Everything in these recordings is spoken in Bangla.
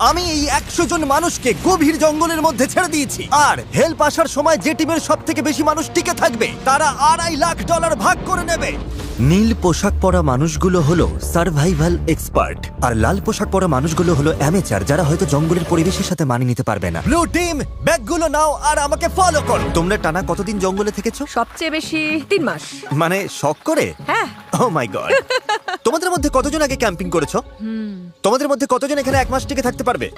আমি এই 100 জন মানুষকে গভীর জঙ্গলের মধ্যে ছেড়ে দিয়েছি, আর হেল্প আসার সময় যে টিমের সব থেকে বেশি মানুষ টিকে থাকবে তারা $2.5 লাখ ভাগ করে নেবে। নীল পোশাক পরা মানুষগুলো হলো সার্ভাইভাল এক্সপার্ট, আর লাল পোশাক পরা মানুষগুলো হলো অ্যামেচার, যারা হয়তো জঙ্গলের পরিবেশের সাথে মানিয়ে নিতে পারবে না। ব্লু টিম, ব্যাগগুলো নাও আর আমাকে ফলো করো। তোমরা টানা কতদিন জঙ্গলে থেকেছো? সবচেয়ে বেশি 3 মাস। মানে শখ করে? হ্যাঁ। ও মাই গড। তোমাদের মধ্যে কতজন আগে ক্যাম্পিং করেছো? তোমাদের মধ্যে কতজন এখানে 1 মাস টিকে থাকতে পারবে?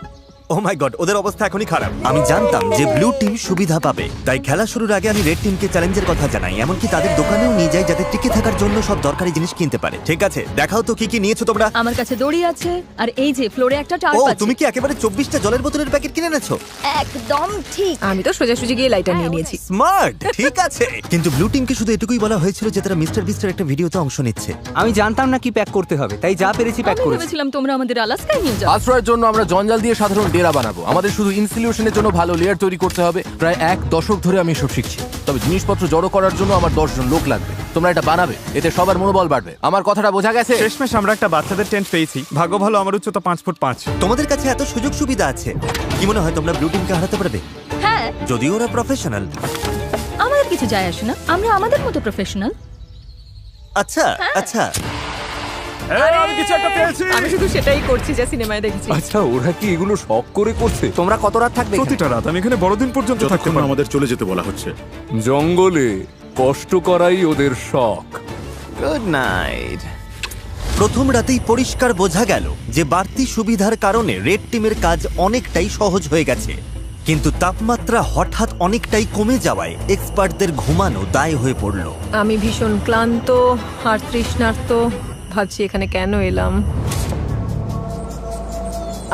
ও মাই গড, ওদের অবস্থা এখনই খারাপ। আমি জানতাম যে ব্লু টিম সুবিধা পাবে, তাই খেলা শুরুর আগে আমি রেড টিমকে চ্যালেঞ্জের কথা জানাই, এমনকি তাদের দোকানেও নিয়ে যাই যাতে টিকে থাকার জন্য সব দরকারি জিনিস কিনতে পারে। ঠিক আছে, দেখাও তো কি কি নিয়েছো তোমরা। আমার কাছে দড়ি আছে, আর এই যে ফ্লোরে একটা টার্প ও, আছে। তুমি কি একেবারে 24টা জলের বোতলের প্যাকেট কিনে এনেছো? একদম ঠিক। আমি তো সোজাসুজি গিয়ে লাইটার নিয়ে নিয়েছি। স্মার্ট, ঠিক আছে। কিন্তু ব্লু টিমকে শুধু এটুকুই বলা হয়েছিল যে তারা মিস্টার বিস্টের একটা ভিডিওতে অংশ নিচ্ছে। আমি জানতাম না কি প্যাক করতে হবে, তাই যা পেরেছি প্যাক আমি করেছি। ভেবেছিলাম তোমরা আমাদের আলাস্কায় নিয়ে যাও। আশ্রয়ের জন্য আমরা জঞ্জাল দিয়ে সাধারণ ডেরা বানাবো। আমাদের শুধু ইনসিলিউশনের জন্য ভালো লেয়ার তৈরি করতে হবে। প্রায় 1 দশক ধরে আমি এসব শিখছি, তবে জিনিসপত্র জড়ো করার জন্য আমার 10 জন লোক লাগবে। তোমরা এটা বানাবে, এতে সবার মনোবল বাড়বে। আমার কথাটা বোঝা গেছে? শেষমেশ আমরা একটা বাচ্চাদের টেন্ট পেয়েছি। ভাগ্য ভালো, আমার উচ্চতা 5 ফুট 5। তোমাদের কাছে এত সুযোগ সুবিধা আছে, কি মনে হয় তোমরা ব্লু টিমকে হারাতে পারবে? হ্যাঁ, যদিও ওরা প্রফেশনাল। আমাদের কিছু যায় আসে না, আমরা আমাদের মতো প্রফেশনাল। আচ্ছা আচ্ছা, আমি কিছু একটা পেয়েছি। আমি শুধু সেটাই করছি যা সিনেমায় দেখেছি। আচ্ছা, ওরা কি এগুলো শখ করে করছে? তোমরা কত রাত থাকবে এখানে? প্রতিটা রাত আমি এখানে বড়দিন পর্যন্ত থাকতে যতক্ষণ পারবো। আমাদের চলে যেতে বলা হচ্ছে। জঙ্গলে কষ্ট করাই ওদের শখ। Good night. প্রথম রাতেই পরিষ্কার বোঝা গেল যে বাড়তি সুবিধার কারণে রেড টিমের কাজ অনেকটাই সহজ হয়ে গেছে, কিন্তু তাপমাত্রা হঠাৎ অনেকটাই কমে যাওয়ায় এক্সপার্টদের ঘুমানো দায় হয়ে পড়ল। আমি ভীষণ ক্লান্ত আর তৃষ্ণার্ত, ভাবছি এখানে কেন এলাম।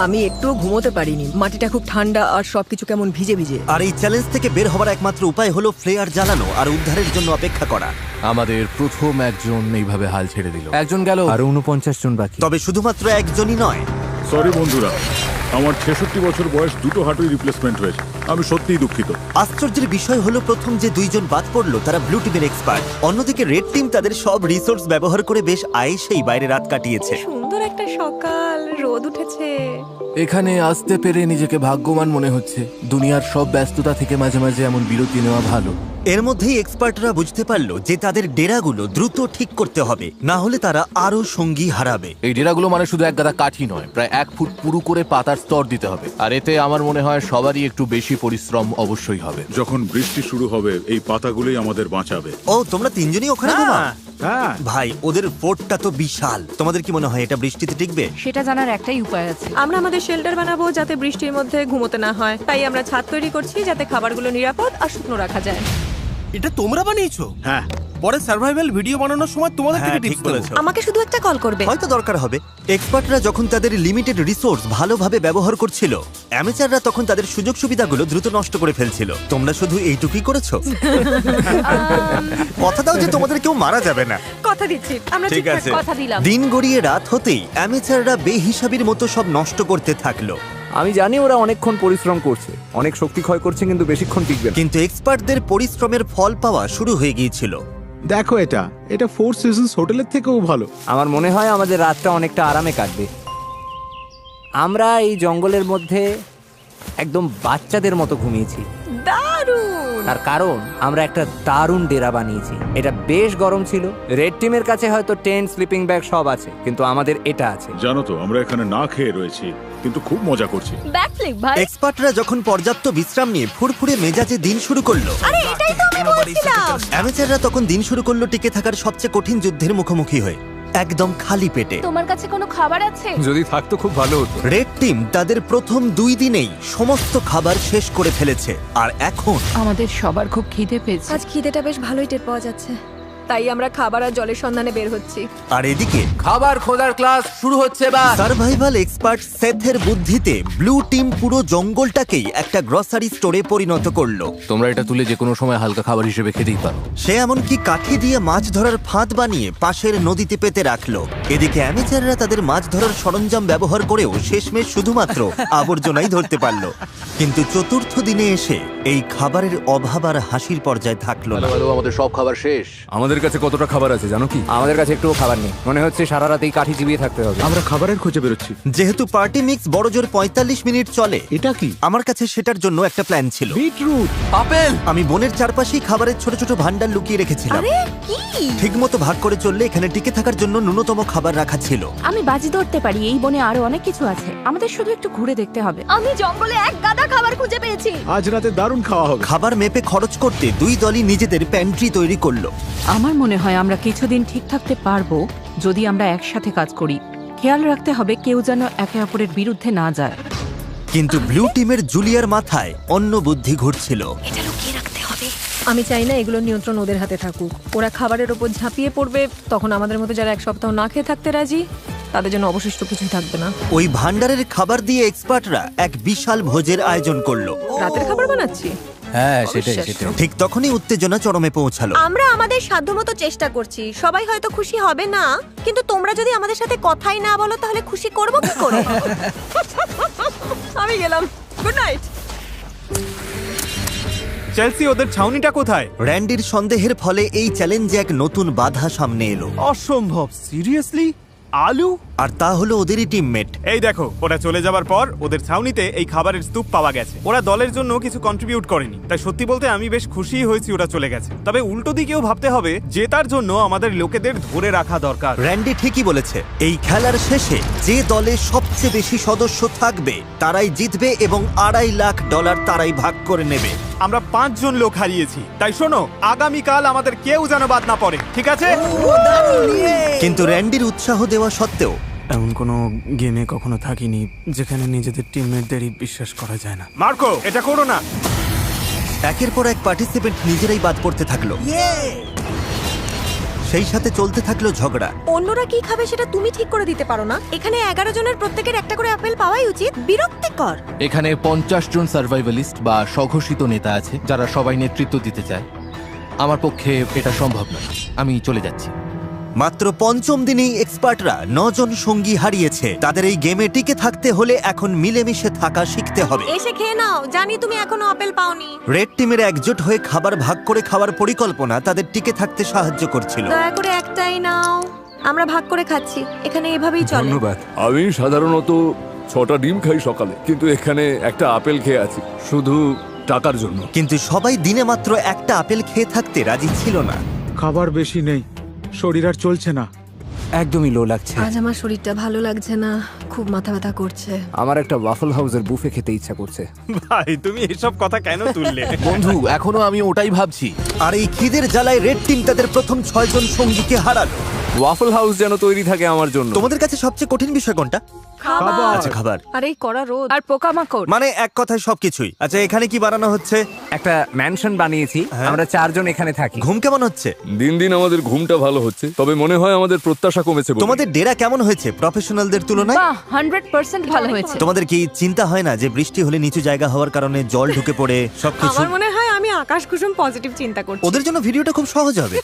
আমি একটুও ঘুমোতে পারিনি, মাটিটা খুব ঠান্ডা আর সবকিছু কেমন ভিজে ভিজে। আর এই চ্যালেঞ্জ থেকে বের হওয়ার একমাত্র উপায় হলো ফ্লেয়ার জ্বালানো আর উদ্ধারের জন্য অপেক্ষা করা। আমাদের প্রথম একজন এইভাবে হাল ছেড়ে দিল। একজন গেল। আর 49 জন বাকি। তবে শুধুমাত্র একজনই নয়। সরি বন্ধুরা, আমার 66 বছর বয়স, 2টো হাঁটুই রিপ্লেসমেন্ট হয়েছে। আমি সত্যিই দুঃখিত। আশ্চর্যের বিষয় হলো প্রথম যে 2 জন বাদ পড়লো তারা ব্লু টিমের এক্সপার্ট। অন্যদিকে রেড টিম তাদের সব রিসোর্স ব্যবহার করে বেশ আয়েশেই বাইরে রাত কাটিয়েছে। সুন্দর একটা সকাল, রোদ উঠেছে। এখানে আসতে পেরে নিজেকে ভাগ্যবান মনে হচ্ছে। দুনিয়ার সব ব্যস্ততা থেকে মাঝে মাঝে এমন বিরতি নেওয়া ভালো। এর মধ্যেই এক্সপার্টরা বুঝতে পারলো যে তাদের ডেরাগুলো দ্রুত ঠিক করতে হবে, না হলে তারা আরো সঙ্গী হারাবে। এই ডেরাগুলো মানে শুধু এক গাদা কাঠি নয়, প্রায় 1 ফুট পুরু করে পাতার স্তর দিতে হবে। আর এতে আমার মনে হয় সবারই একটু বেশি পরিশ্রম অবশ্যই হবে। যখন বৃষ্টি শুরু হবে এই পাতাগুলোই আমাদের বাঁচাবে। ও, তোমরা 3 জনই ওখানে ঘুমাও? হ্যাঁ, ভাই, ওদের ফোর্টটা তো বিশাল। তোমাদের কি মনে হয় এটা বৃষ্টিতে টিকবে? সেটা জানার একটাই উপায় আছে। আমরা আমাদের শেল্টার বানাবো যাতে বৃষ্টির মধ্যে ঘুমোতে না হয়, তাই আমরা ছাদ তৈরি করছি যাতে খাবারগুলো নিরাপদ আর শুকনো রাখা যায়। এটা তোমরা বানিয়েছো? হ্যাঁ, পরে সার্ভাইভাল ভিডিও বানানোর সময় তোমাদের থেকে হ্যাঁ, ঠিক টিপস দেবো। বলেছো। আমাকে শুধু একটা কল করবে। হয়তো দরকার হবে। এক্সপার্টরা যখন তাদের লিমিটেড রিসোর্স ভালোভাবে ব্যবহার করছিল, অ্যামেচাররা তখন তাদের সুযোগ সুবিধাগুলো দ্রুত নষ্ট করে ফেলছিল। তোমরা শুধু এইটুকুই করেছো। কথা দাও যে তোমাদের কেউ মারা যাবে না। কথা দিচ্ছি, আমরা ঠিক ঠিকঠাক আছে। কথা দিলাম। দিন গড়িয়ে রাত হতেই অ্যামেচাররা বেহিসাবির মতো সব নষ্ট করতে থাকলো। আমি জানি ওরা অনেকক্ষণ পরিশ্রম করছে, অনেক শক্তি ক্ষয় করছে, কিন্তু বেশিক্ষণ টিকবে না। কিন্তু এক্সপার্টদের পরিশ্রমের ফল পাওয়া শুরু হয়ে গিয়েছিল। দেখো, এটা 4 সিজনস হোটেলের থেকেও ভালো। আমার মনে হয় আমাদের রাতটা অনেকটা আরামে কাটবে। আমরা এই জঙ্গলের মধ্যে একদম বাচ্চাদের মতো ঘুমিয়েছি। দারুণ। তার কারণ আমরা একটা দারুণ ডেরা বানিয়েছি। এটা বেশ গরম ছিল। রেড টিমের কাছে হয়তো টেন্ট, স্লিপিং ব্যাগ সব আছে, কিন্তু আমাদের এটা আছে। জানো তো আমরা এখানে না খেয়ে রয়েছি, কিন্তু খুব মজা করছি। ব্যাকফ্লিপ ভাই। এক্সপার্টরা যখন পর্যাপ্ত বিশ্রাম নিয়ে ফুরফুরে মেজাজে দিন শুরু করলো, আরে এটাই তো আমি বলছিলাম। অ্যামেচাররা তখন দিন শুরু করলো টিকে থাকার সবচেয়ে কঠিন যুদ্ধের মুখোমুখি হয়ে, একদম খালি পেটে। তোমার কাছে কোনো খাবার আছে? যদি থাকতো খুব ভালো হতো। রেড টিম তাদের প্রথম 2 দিনেই সমস্ত খাবার শেষ করে ফেলেছে, আর এখন আমাদের সবার খুব খিদে পেয়েছে। আজ খিদেটা বেশ ভালোই টের পাওয়া যাচ্ছে, তাই আমরা খাবার আর জলের সন্ধানে বের হচ্ছি। আর এদিকে খাবার খোঁজার ক্লাস শুরু হচ্ছে। বা সার্ভাইভাল এক্সপার্ট সেথের বুদ্ধিতে ব্লু টিম পুরো জঙ্গলটাকেই একটা গ্রসারি স্টোরে পরিণত করলো। তোমরা এটা তুলে যে কোনো সময় হালকা খাবার হিসেবে খেতেই পারো। সে এমনকি কাঠি দিয়ে মাছ ধরার ফাঁদ বানিয়ে পাশের নদীতে পেতে রাখলো। এদিকে অ্যামেচাররা তাদের মাছ ধরার সরঞ্জাম ব্যবহার করেও শেষমেশ শুধুমাত্র আবর্জনাই ধরতে পারলো। কিন্তু চতুর্থ দিনে এসে এই খাবারের অভাব আর হাসির পর্যায়ে থাকলো না। আমাদের সব খাবার শেষ। আমাদের আমাদের কাছে কতটা খাবার আছে জানো কি? আমাদের কাছে একটুও খাবার নেই, মনে হচ্ছে সারা রাতেই কাঠি চিবিয়ে থাকতে হবে। আমরা খাবারের খোঁজে বেরোচ্ছি। যেহেতু পার্টি মিক্স বড় জোর 45 মিনিট চলে, এটা কি? আমার কাছে সেটার জন্য একটা প্ল্যান ছিল। বিটরুট। আপেল! আমি বনের চারপাশেই খাবারের ছোট ছোট ভান্ডার লুকিয়ে রেখেছিলাম। আরে কি? ঠিকমতো ভাগ করে চললে এখানে টিকে থাকার জন্য ন্যূনতম খাবার রাখা ছিল। আমি বাজি ধরতে পারি এই বনে আরো অনেক কিছু আছে, আমাদের শুধু একটু ঘুরে দেখতে হবে। আমি জঙ্গলে এক গাদা খাবার খুঁজে পেয়েছি। আজ রাতে দারুণ খাওয়া হবে। খাবার মেপে খরচ করতে দুই দলই নিজেদের প্যান্ট্রি তৈরি করলো। আমার মনে হয় আমরা কিছুদিন ঠিক থাকতে পারবো যদি আমরা একসাথে কাজ করি। খেয়াল রাখতে হবে কেউ যেন একে অপরের বিরুদ্ধে না যায়। কিন্তু ব্লু টিমের জুলিয়ার মাথায় অন্য বুদ্ধি ঘুরছিল। আমি চাই না এগুলো নিয়ন্ত্রণ ওদের হাতে থাকুক। ওরা খাবারের ওপর ঝাঁপিয়ে পড়বে, তখন আমাদের মতো যারা এক সপ্তাহ না খেয়ে থাকতে রাজি তাদের জন্য অবশিষ্ট কিছুই থাকবে না। ওই ভান্ডারের খাবার দিয়ে এক্সপার্টরা এক বিশাল ভোজের আয়োজন করলো। রাতের খাবার বানাচ্ছি। হ্যাঁ, সেটাই অবিশ্বাস্য। সেটাই। ঠিক তখনই উত্তেজনা চরমে পৌঁছালো। আমরা আমাদের সাধ্যমতো চেষ্টা করছি। সবাই হয়তো খুশি হবে না, কিন্তু তোমরা যদি আমাদের সাথে কথাই না বলো তাহলে খুশি করব কি করে? আমি গেলাম, গুড নাইট। চেলসি, ওদের ছাউনিটা কোথায়? র্যান্ডির সন্দেহের ফলে এই চ্যালেঞ্জে এক নতুন বাধা সামনে এলো। অসম্ভব, সিরিয়াসলি? আলু? আর তা হলো ওদেরই টিমমেট। এই দেখো, ওরা চলে যাবার পর ওদের ছাউনিতে এই খাবারের স্তূপ পাওয়া গেছে। ওরা দলের জন্য কিছু কন্ট্রিবিউট করেনি, তাই সত্যি বলতে আমি বেশ খুশি হয়েছি ওরা চলে গেছে। তবে উল্টো দিকেও ভাবতে হবে, জেতার জন্য আমাদের লোকেদের ধরে রাখা দরকার। র্যান্ডি ঠিকই বলেছে, এই খেলার শেষে যে দলে সবচেয়ে বেশি সদস্য থাকবে তারাই জিতবে এবং $2.5 লাখ তারাই ভাগ করে নেবে। আমরা 5 জন লোক হারিয়েছি, তাই শোনো, আগামীকাল আমাদের কেউ যেন বাদ না পড়ে, ঠিক আছে? কিন্তু র্যান্ডির উৎসাহ দেওয়া সত্ত্বেও এমন কোনো গেমে কখনো থাকিনি যেখানে নিজেদের টিমমেটদেরই বিশ্বাস করা যায় না। মার্কো, এটা করো না। একের পর এক পার্টিসিপেন্ট নিজেরাই বাদ পড়তে থাকলো। সেই সাথে চলতে থাকলো ঝগড়া। অন্যরা কি খাবে সেটা তুমি ঠিক করে দিতে পারো না? এখানে 11 জনের প্রত্যেকের একটা করে আপেল পাওয়াই উচিত। বিরক্তিকর। এখানে 50 জন সার্ভাইভালিস্ট বা স্বঘোষিত নেতা আছে যারা সবাই নেতৃত্ব দিতে চায়। আমার পক্ষে এটা সম্ভব নয়, আমি চলে যাচ্ছি। মাত্র 5ম দিনেই এক্সপার্টরা 9 জন সঙ্গী হারিয়েছে। তাদের এই গেমে টিকে থাকতে হলে এখন মিলেমিশে থাকা শিখতে হবে। এসে খেয়ে নাও, জানি তুমি এখনো আপেল পাওনি। রেড টিমের একজোট হয়ে খাবার ভাগ করে খাওয়ার পরিকল্পনা তাদের টিকে থাকতে সাহায্য করছিল। দয়া করে একটাই নাও, আমরা ভাগ করে খাচ্ছি। এখানে এভাবেই চলে। ধন্যবাদ। আমি সাধারণত 6টা ডিম খাই সকালে, কিন্তু এখানে একটা আপেল খেয়ে আছি শুধু টাকার জন্য। কিন্তু সবাই দিনে মাত্র একটা আপেল খেয়ে থাকতে রাজি ছিল না। খাবার বেশি নেই, শরীর আর চলছে না। একদমই লো লাগছে। আজ আমার শরীরটা ভালো লাগছে না, খুব মাথা ব্যথা করছে। আমার একটা ওয়াফল হাউসের বুফে খেতে ইচ্ছা করছে। ভাই, তুমি এসব কথা কেন তুললে? বন্ধু, এখনো আমি ওটাই ভাবছি। আর এই খিদের জ্বালায় রেড টিম তাদের প্রথম 6 জন সঙ্গীকে হারালো। ওয়াফল হাউস যেন তৈরি থাকে আমার জন্য। তোমাদের কাছে সবচেয়ে কঠিন বিষয় কোনটা? খাবার। আচ্ছা, খাবার। আর এই কড়া রোদ আর পোকামাকড়। মানে এক কথায় সবকিছুই। আচ্ছা, এখানে কি বানানো হচ্ছে? একটা ম্যানশন বানিয়েছি, আমরা 4 জন এখানে থাকি। ঘুম কেমন হচ্ছে? দিন দিন আমাদের ঘুমটা ভালো হচ্ছে, তবে মনে হয় আমাদের প্রত্যাশা কমেছে বলে। তোমাদের ডেরা কেমন হয়েছে প্রফেশনালদের তুলনায়? বাহ, 100% ভালো হয়েছে। তোমাদের কি চিন্তা হয় না যে বৃষ্টি হলে নিচু জায়গা হওয়ার কারণে জল ঢুকে পড়ে সবকিছু? আমার মনে হয় আমি আকাশ কুসুম পজিটিভ চিন্তা করছি। ওদের জন্য ভিডিওটা খুব সহজ হবে।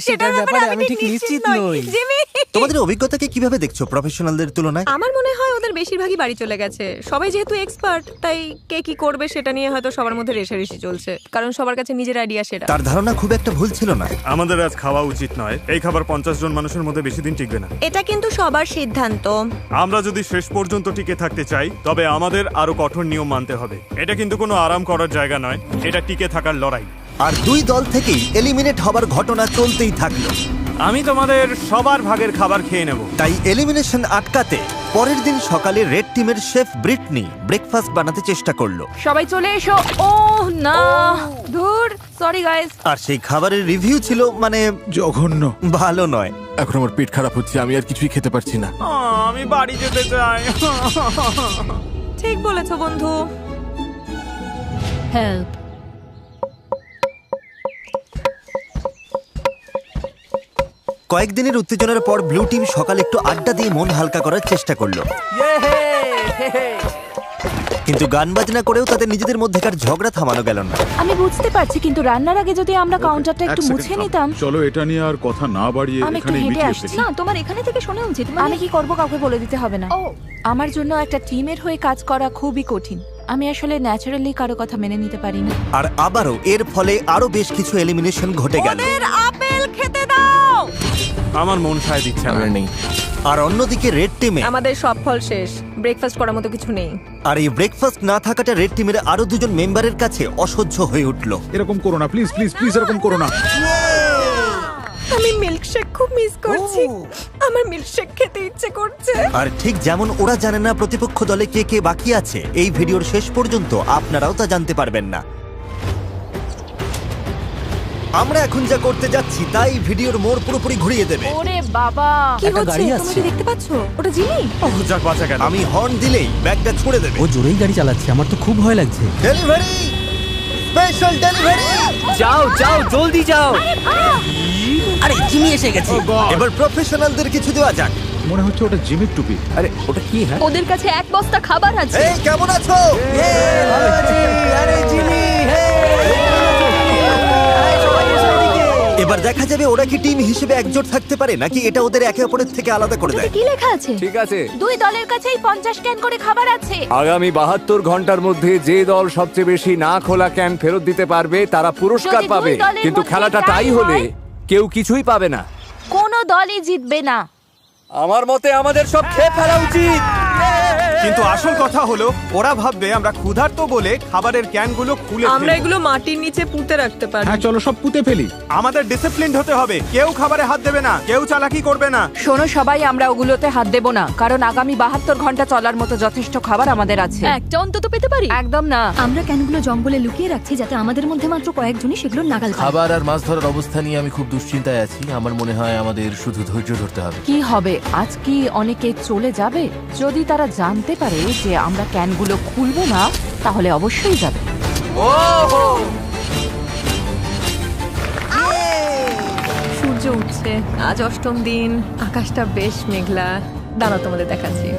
সেটার ব্যাপারে আমি ঠিক নিশ্চিত নই। জিমি, তোমাদের অভিজ্ঞতাকে কিভাবে দেখছো প্রফেশনালদের তুলনায়? আমার মনে হয় ওদের বেশিরভাগই বাড়ি চলে গেছে। সবাই যেহেতু এক্সপার্ট, তাই কে কি করবে সেটা নিয়ে হয়তো সবার মধ্যে রেষারেষি চলছে, কারণ সবার কাছে নিজের আইডিয়া সেটা। তার ধারণা খুব একটা ভুল ছিল না। আমাদের আজ খাওয়া উচিত নয়। এই খাবার 50 জন মানুষের মধ্যে বেশি দিন টিকবে না। এটা কিন্তু সবার সিদ্ধান্ত। আমরা যদি শেষ পর্যন্ত টিকে থাকতে চাই, তবে আমাদের আরো কঠোর নিয়ম মানতে হবে। এটা কিন্তু কোনো আরাম করার জায়গা নয়, এটা টিকে থাকার লড়াই। আর দুই দল থেকেই এলিমিনেট হবার ঘটনা চলতেই থাকলো। আমি তোমাদের সবার ভাগের খাবার খেয়ে নেব। তাই এলিমিনেশন আটকাতে পরের দিন সকালে রেড টিমের শেফ ব্রিটনি ব্রেকফাস্ট বানাতে চেষ্টা করলো। সবাই চলে এসো। ও না, ধুর, সরি গাইস। আর সেই খাবারের রিভিউ ছিল মানে জঘন্য। ভালো নয়। এখন আমার পেট খারাপ হচ্ছে, আমি আর কিছুই খেতে পারছি না। আমি বাড়ি যেতে চাই। ঠিক বলেছো বন্ধু। হেল্প। কয়েকদিনের উত্তেজনার পর ব্লু টিম সকালে একটু আড্ডা দিয়ে মন হালকা করার চেষ্টা করলো। কিন্তু গান বাজনা করেও তাদের নিজেদের মধ্যেকার ঝগড়া থামানো গেল না। আমি বুঝতে পারছি, কিন্তু রান্নার আগে যদি আমরা কাউন্টারটা একটু মুছে নিতাম। চলো এটা নিয়ে আর কথা না বাড়িয়ে আমি একটু এখানে হেঁটে মিটিয়ে আসছি। ফেলি। না, তোমার এখানে থেকে শোনা উচিত। আমি কি করব কাউকে বলে দিতে হবে না। আমার জন্য একটা টিমের হয়ে কাজ করা খুবই কঠিন। আমি আসলে ন্যাচারালি কারো কথা মেনে নিতে পারি না। আর আবারও এর ফলে আরো বেশ কিছু এলিমিনেশন ঘটে গেল। ওদের আপেল খেতে দাও। আমার মন সায় দিচ্ছে না। আমার নেই। আর অন্যদিকে রেড টিমে আমাদের সব ফল শেষ, ব্রেকফাস্ট করার মতো কিছু নেই। আর এই ব্রেকফাস্ট না থাকাটা রেড টিমের আরো দুজন মেম্বারের কাছে অসহ্য হয়ে উঠলো। এরকম করো না প্লিজ প্লিজ প্লিজ, এরকম করো না। আমি মিল্কশেক খুব মিস করছি। আমার মিল্কশেক খেতে ইচ্ছে করছে। আর ঠিক যেমন ওরা জানে না প্রতিপক্ষ দলে কে কে বাকি আছে, এই ভিডিওর শেষ পর্যন্ত আপনারাও তা জানতে পারবেন না। আমরা এখন যা করতে যাচ্ছি তাই ভিডিওর মোড় পুরোপুরি ঘুরিয়ে দেবে। ওরে বাবা, কি হচ্ছে তুমি কি দেখতে পাচ্ছো? ওটা জিমি। ওহ, যাক বাঁচা গেল। আমি হর্ন দিলেই ব্যাগটা ছুড়ে দেবে। ও জোরেই গাড়ি চালাচ্ছে, আমার তো খুব ভয় লাগছে। Delivery, special delivery. যাও যাও, জলদি যাও। আরে জিমি এসে গেছে। এবার প্রফেশনালদের কিছু দেওয়া যাক। মনে হচ্ছে ওটা জিমির টুপি। আরে ওটা কি? হ্যাঁ, ওদের কাছে এক বস্তা খাবার আছে। এই কেমন আছো? আরে জিমি, এবার দেখা যাবে ওরা কি টিম হিসেবে একজোট থাকতে পারে নাকি এটা ওদের একে অপরের থেকে আলাদা করে দেয়। কি লেখা আছে? ঠিক আছে। দুই দলের কাছেই 50 ক্যান করে খাবার আছে। আগামী 72 ঘন্টার মধ্যে যে দল সবচেয়ে বেশি না খোলা ক্যান ফেরত দিতে পারবে তারা পুরস্কার যদি দুই পাবে, দলের কিন্তু মধ্যে খেলাটা টাই তাই হলে হয়, কেউ কিছুই পাবে না। কোনো দলই জিতবে না। আমার মতে আমাদের সব খেয়ে ফেলা উচিত। কিন্তু আসল কথা হলো ওরা ভাববে আমরা ক্ষুধার্ত বলে খাবারের ক্যানগুলো খুলে আমরা ফেলবো। এগুলো মাটির নিচে পুঁতে রাখতে পারি। হ্যাঁ চলো সব পুঁতে ফেলি। আমাদের ডিসিপ্লিনড হতে হবে। কেউ খাবারে হাত দেবে না, কেউ চালাকি করবে না। শোনো সবাই, আমরা ওগুলোতে হাত দেব না, কারণ আগামী 72 ঘন্টা চলার মতো যথেষ্ট খাবার আমাদের আছে। একটা অন্তত পেতে পারি। একদম না। আমরা ক্যানগুলো জঙ্গলে লুকিয়ে রাখছি যাতে আমাদের মধ্যে মাত্র কয়েকজনই সেগুলো নাগাল পায়। খাবার আর মাছ ধরার অবস্থা নিয়ে আমি খুব দুশ্চিন্তায় আছি। আমার মনে হয় আমাদের শুধু ধৈর্য ধরতে হবে। কি হবে, আজ কি অনেকে চলে যাবে? যদি তারা জানতে পারে যে আমরা ক্যানগুলো খুলবো না, তাহলে অবশ্যই যাবে। সূর্য উঠছে, আজ অষ্টম দিন, আকাশটা বেশ মেঘলা। দাঁড়াও তোমাদের দেখাচ্ছি।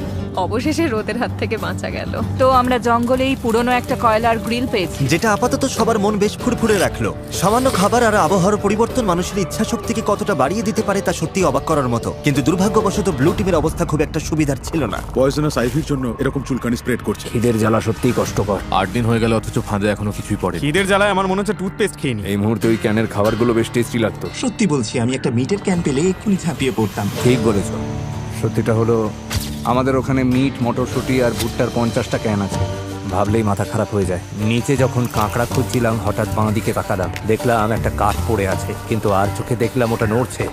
অবশেষে রোদের হাত থেকে বাঁচা গেল। তো আমরা জঙ্গলেই পুরনো একটা কয়লার গ্রিল পেয়েছি। যেটা আপাতত সবার মন বেশ ফুরফুরে রাখলো। সামান্য খাবার আর আবহাওয়ার পরিবর্তন মানুষের ইচ্ছা শক্তিকে কতটা বাড়িয়ে দিতে পারে তা সত্যি অবাক করার মতো। কিন্তু দুর্ভাগ্যবশত ব্লু টিমের অবস্থা খুব একটা সুবিধার ছিল না। পয়জনাস আইভির জন্য এরকম চুলকানি স্প্রেড করছে। খিদের জ্বালা সত্যিই কষ্টকর। 8 দিন হয়ে গেল অথচ ফাঁদে এখনো কিছুই পড়ে। খিদের জ্বালায় আমার মনে হচ্ছে টুথপেস্ট খেয়ে নি। এই মুহূর্তে ওই ক্যানের খাবারগুলো বেশ টেস্টি লাগতো। সত্যি বলছি, আমি একটা মিটের ক্যান পেলে এক্ষুনি ঝাঁপিয়ে পড়তাম। ঠিক বলেছো। সত্যিটা হলো আমাদের ওখানে মিট, মটরশুঁটি আর ভুট্টার 50টা ক্যান আছে। ভাবলেই মাথা খারাপ হয়ে যায়। নিচে যখন কাঁকড়া খুঁজছিলাম হঠাৎ বাঁ দিকে তাকালাম, দেখলাম একটা কাঠ পড়ে আছে, কিন্তু আর চোখে দেখলাম ওটা নড়ছে।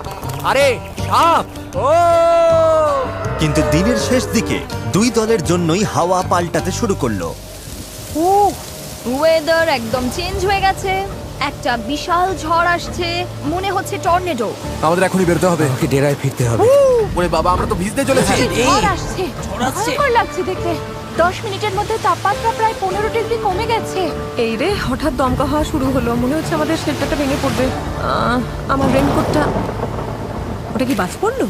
আরে সাপ! ও! কিন্তু দিনের শেষ দিকে দুই দলের জন্যই হাওয়া পাল্টাতে শুরু করলো। ওয়েদার একদম চেঞ্জ হয়ে গেছে। একটা বিশাল ঝড় আসছে, মনে হচ্ছে টর্নেডো। আমাদের এখনই বেরোতে হবে। আমাকে ডেরায় ফিরতে হবে। ওরে বাবা, আমরা তো ভিজতে চলেছি। ঝড় আসছে, ভয়ঙ্কর লাগছে দেখতে। 10 মিনিটের মধ্যে তাপমাত্রা প্রায় 15 ডিগ্রি কমে গেছে। এই রে, হঠাৎ দমকা হওয়া শুরু হলো। মনে হচ্ছে আমাদের শেল্টারটা ভেঙে পড়বে। আমার রেনকোটটা, ওটা কি বাজ পড়লো?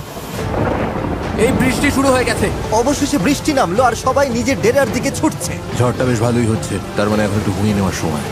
এই বৃষ্টি শুরু হয়ে গেছে। অবশেষে বৃষ্টি নামলো আর সবাই নিজের ডেরার দিকে ছুটছে। ঝড়টা বেশ ভালোই হচ্ছে, তার মানে এখন একটু ঘুমিয়ে নেওয়ার সময়।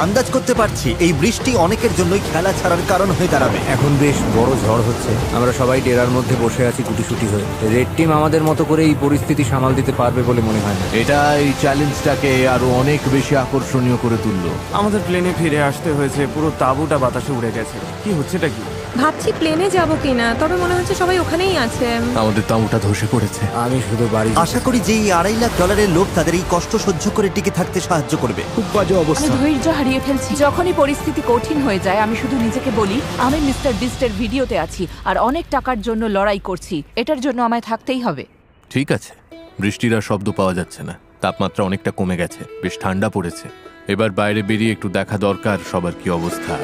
আন্দাজ করতে পারছি এই বৃষ্টি অনেকের জন্যই খেলা ছাড়ার কারণ হয়ে দাঁড়াবে। এখন বেশ বড় ঝড় হচ্ছে। আমরা সবাই ডেরার মধ্যে বসে আছি গুটিসুটি হয়ে। রেড টিম আমাদের মতো করে এই পরিস্থিতি সামাল দিতে পারবে বলে মনে হয় না। এটা এই চ্যালেঞ্জটাকে আরো অনেক বেশি আকর্ষণীয় করে তুললো। আমাদের প্লেনে ফিরে আসতে হয়েছে, পুরো তাঁবুটা বাতাসে উড়ে গেছে। কি হচ্ছেটা কি? ভাবছি প্লেনে যাব কিনা, তবে মনে হচ্ছে সবাই ওখানেই আছে। আমাদের তাঁবুটা ধসে পড়েছে। আমি শুধু বাড়ি আশা করি যে এই $2.5 লাখ লোভ তাদের এই কষ্ট সহ্য করে টিকে থাকতে সাহায্য করবে। খুব বাজে আমি অবস্থা। ধৈর্য হারিয়ে ফেলছি। যখনই পরিস্থিতি কঠিন হয়ে যায়, আমি শুধু নিজেকে বলি আমি মিস্টার বিস্টের ভিডিওতে আছি আর অনেক টাকার জন্য লড়াই করছি। এটার জন্য আমায় থাকতেই হবে। ঠিক আছে, বৃষ্টির আর শব্দ পাওয়া যাচ্ছে না। তাপমাত্রা অনেকটা কমে গেছে, বেশ ঠান্ডা পড়েছে। এবার বাইরে বেরিয়ে একটু দেখা দরকার সবার কি অবস্থা।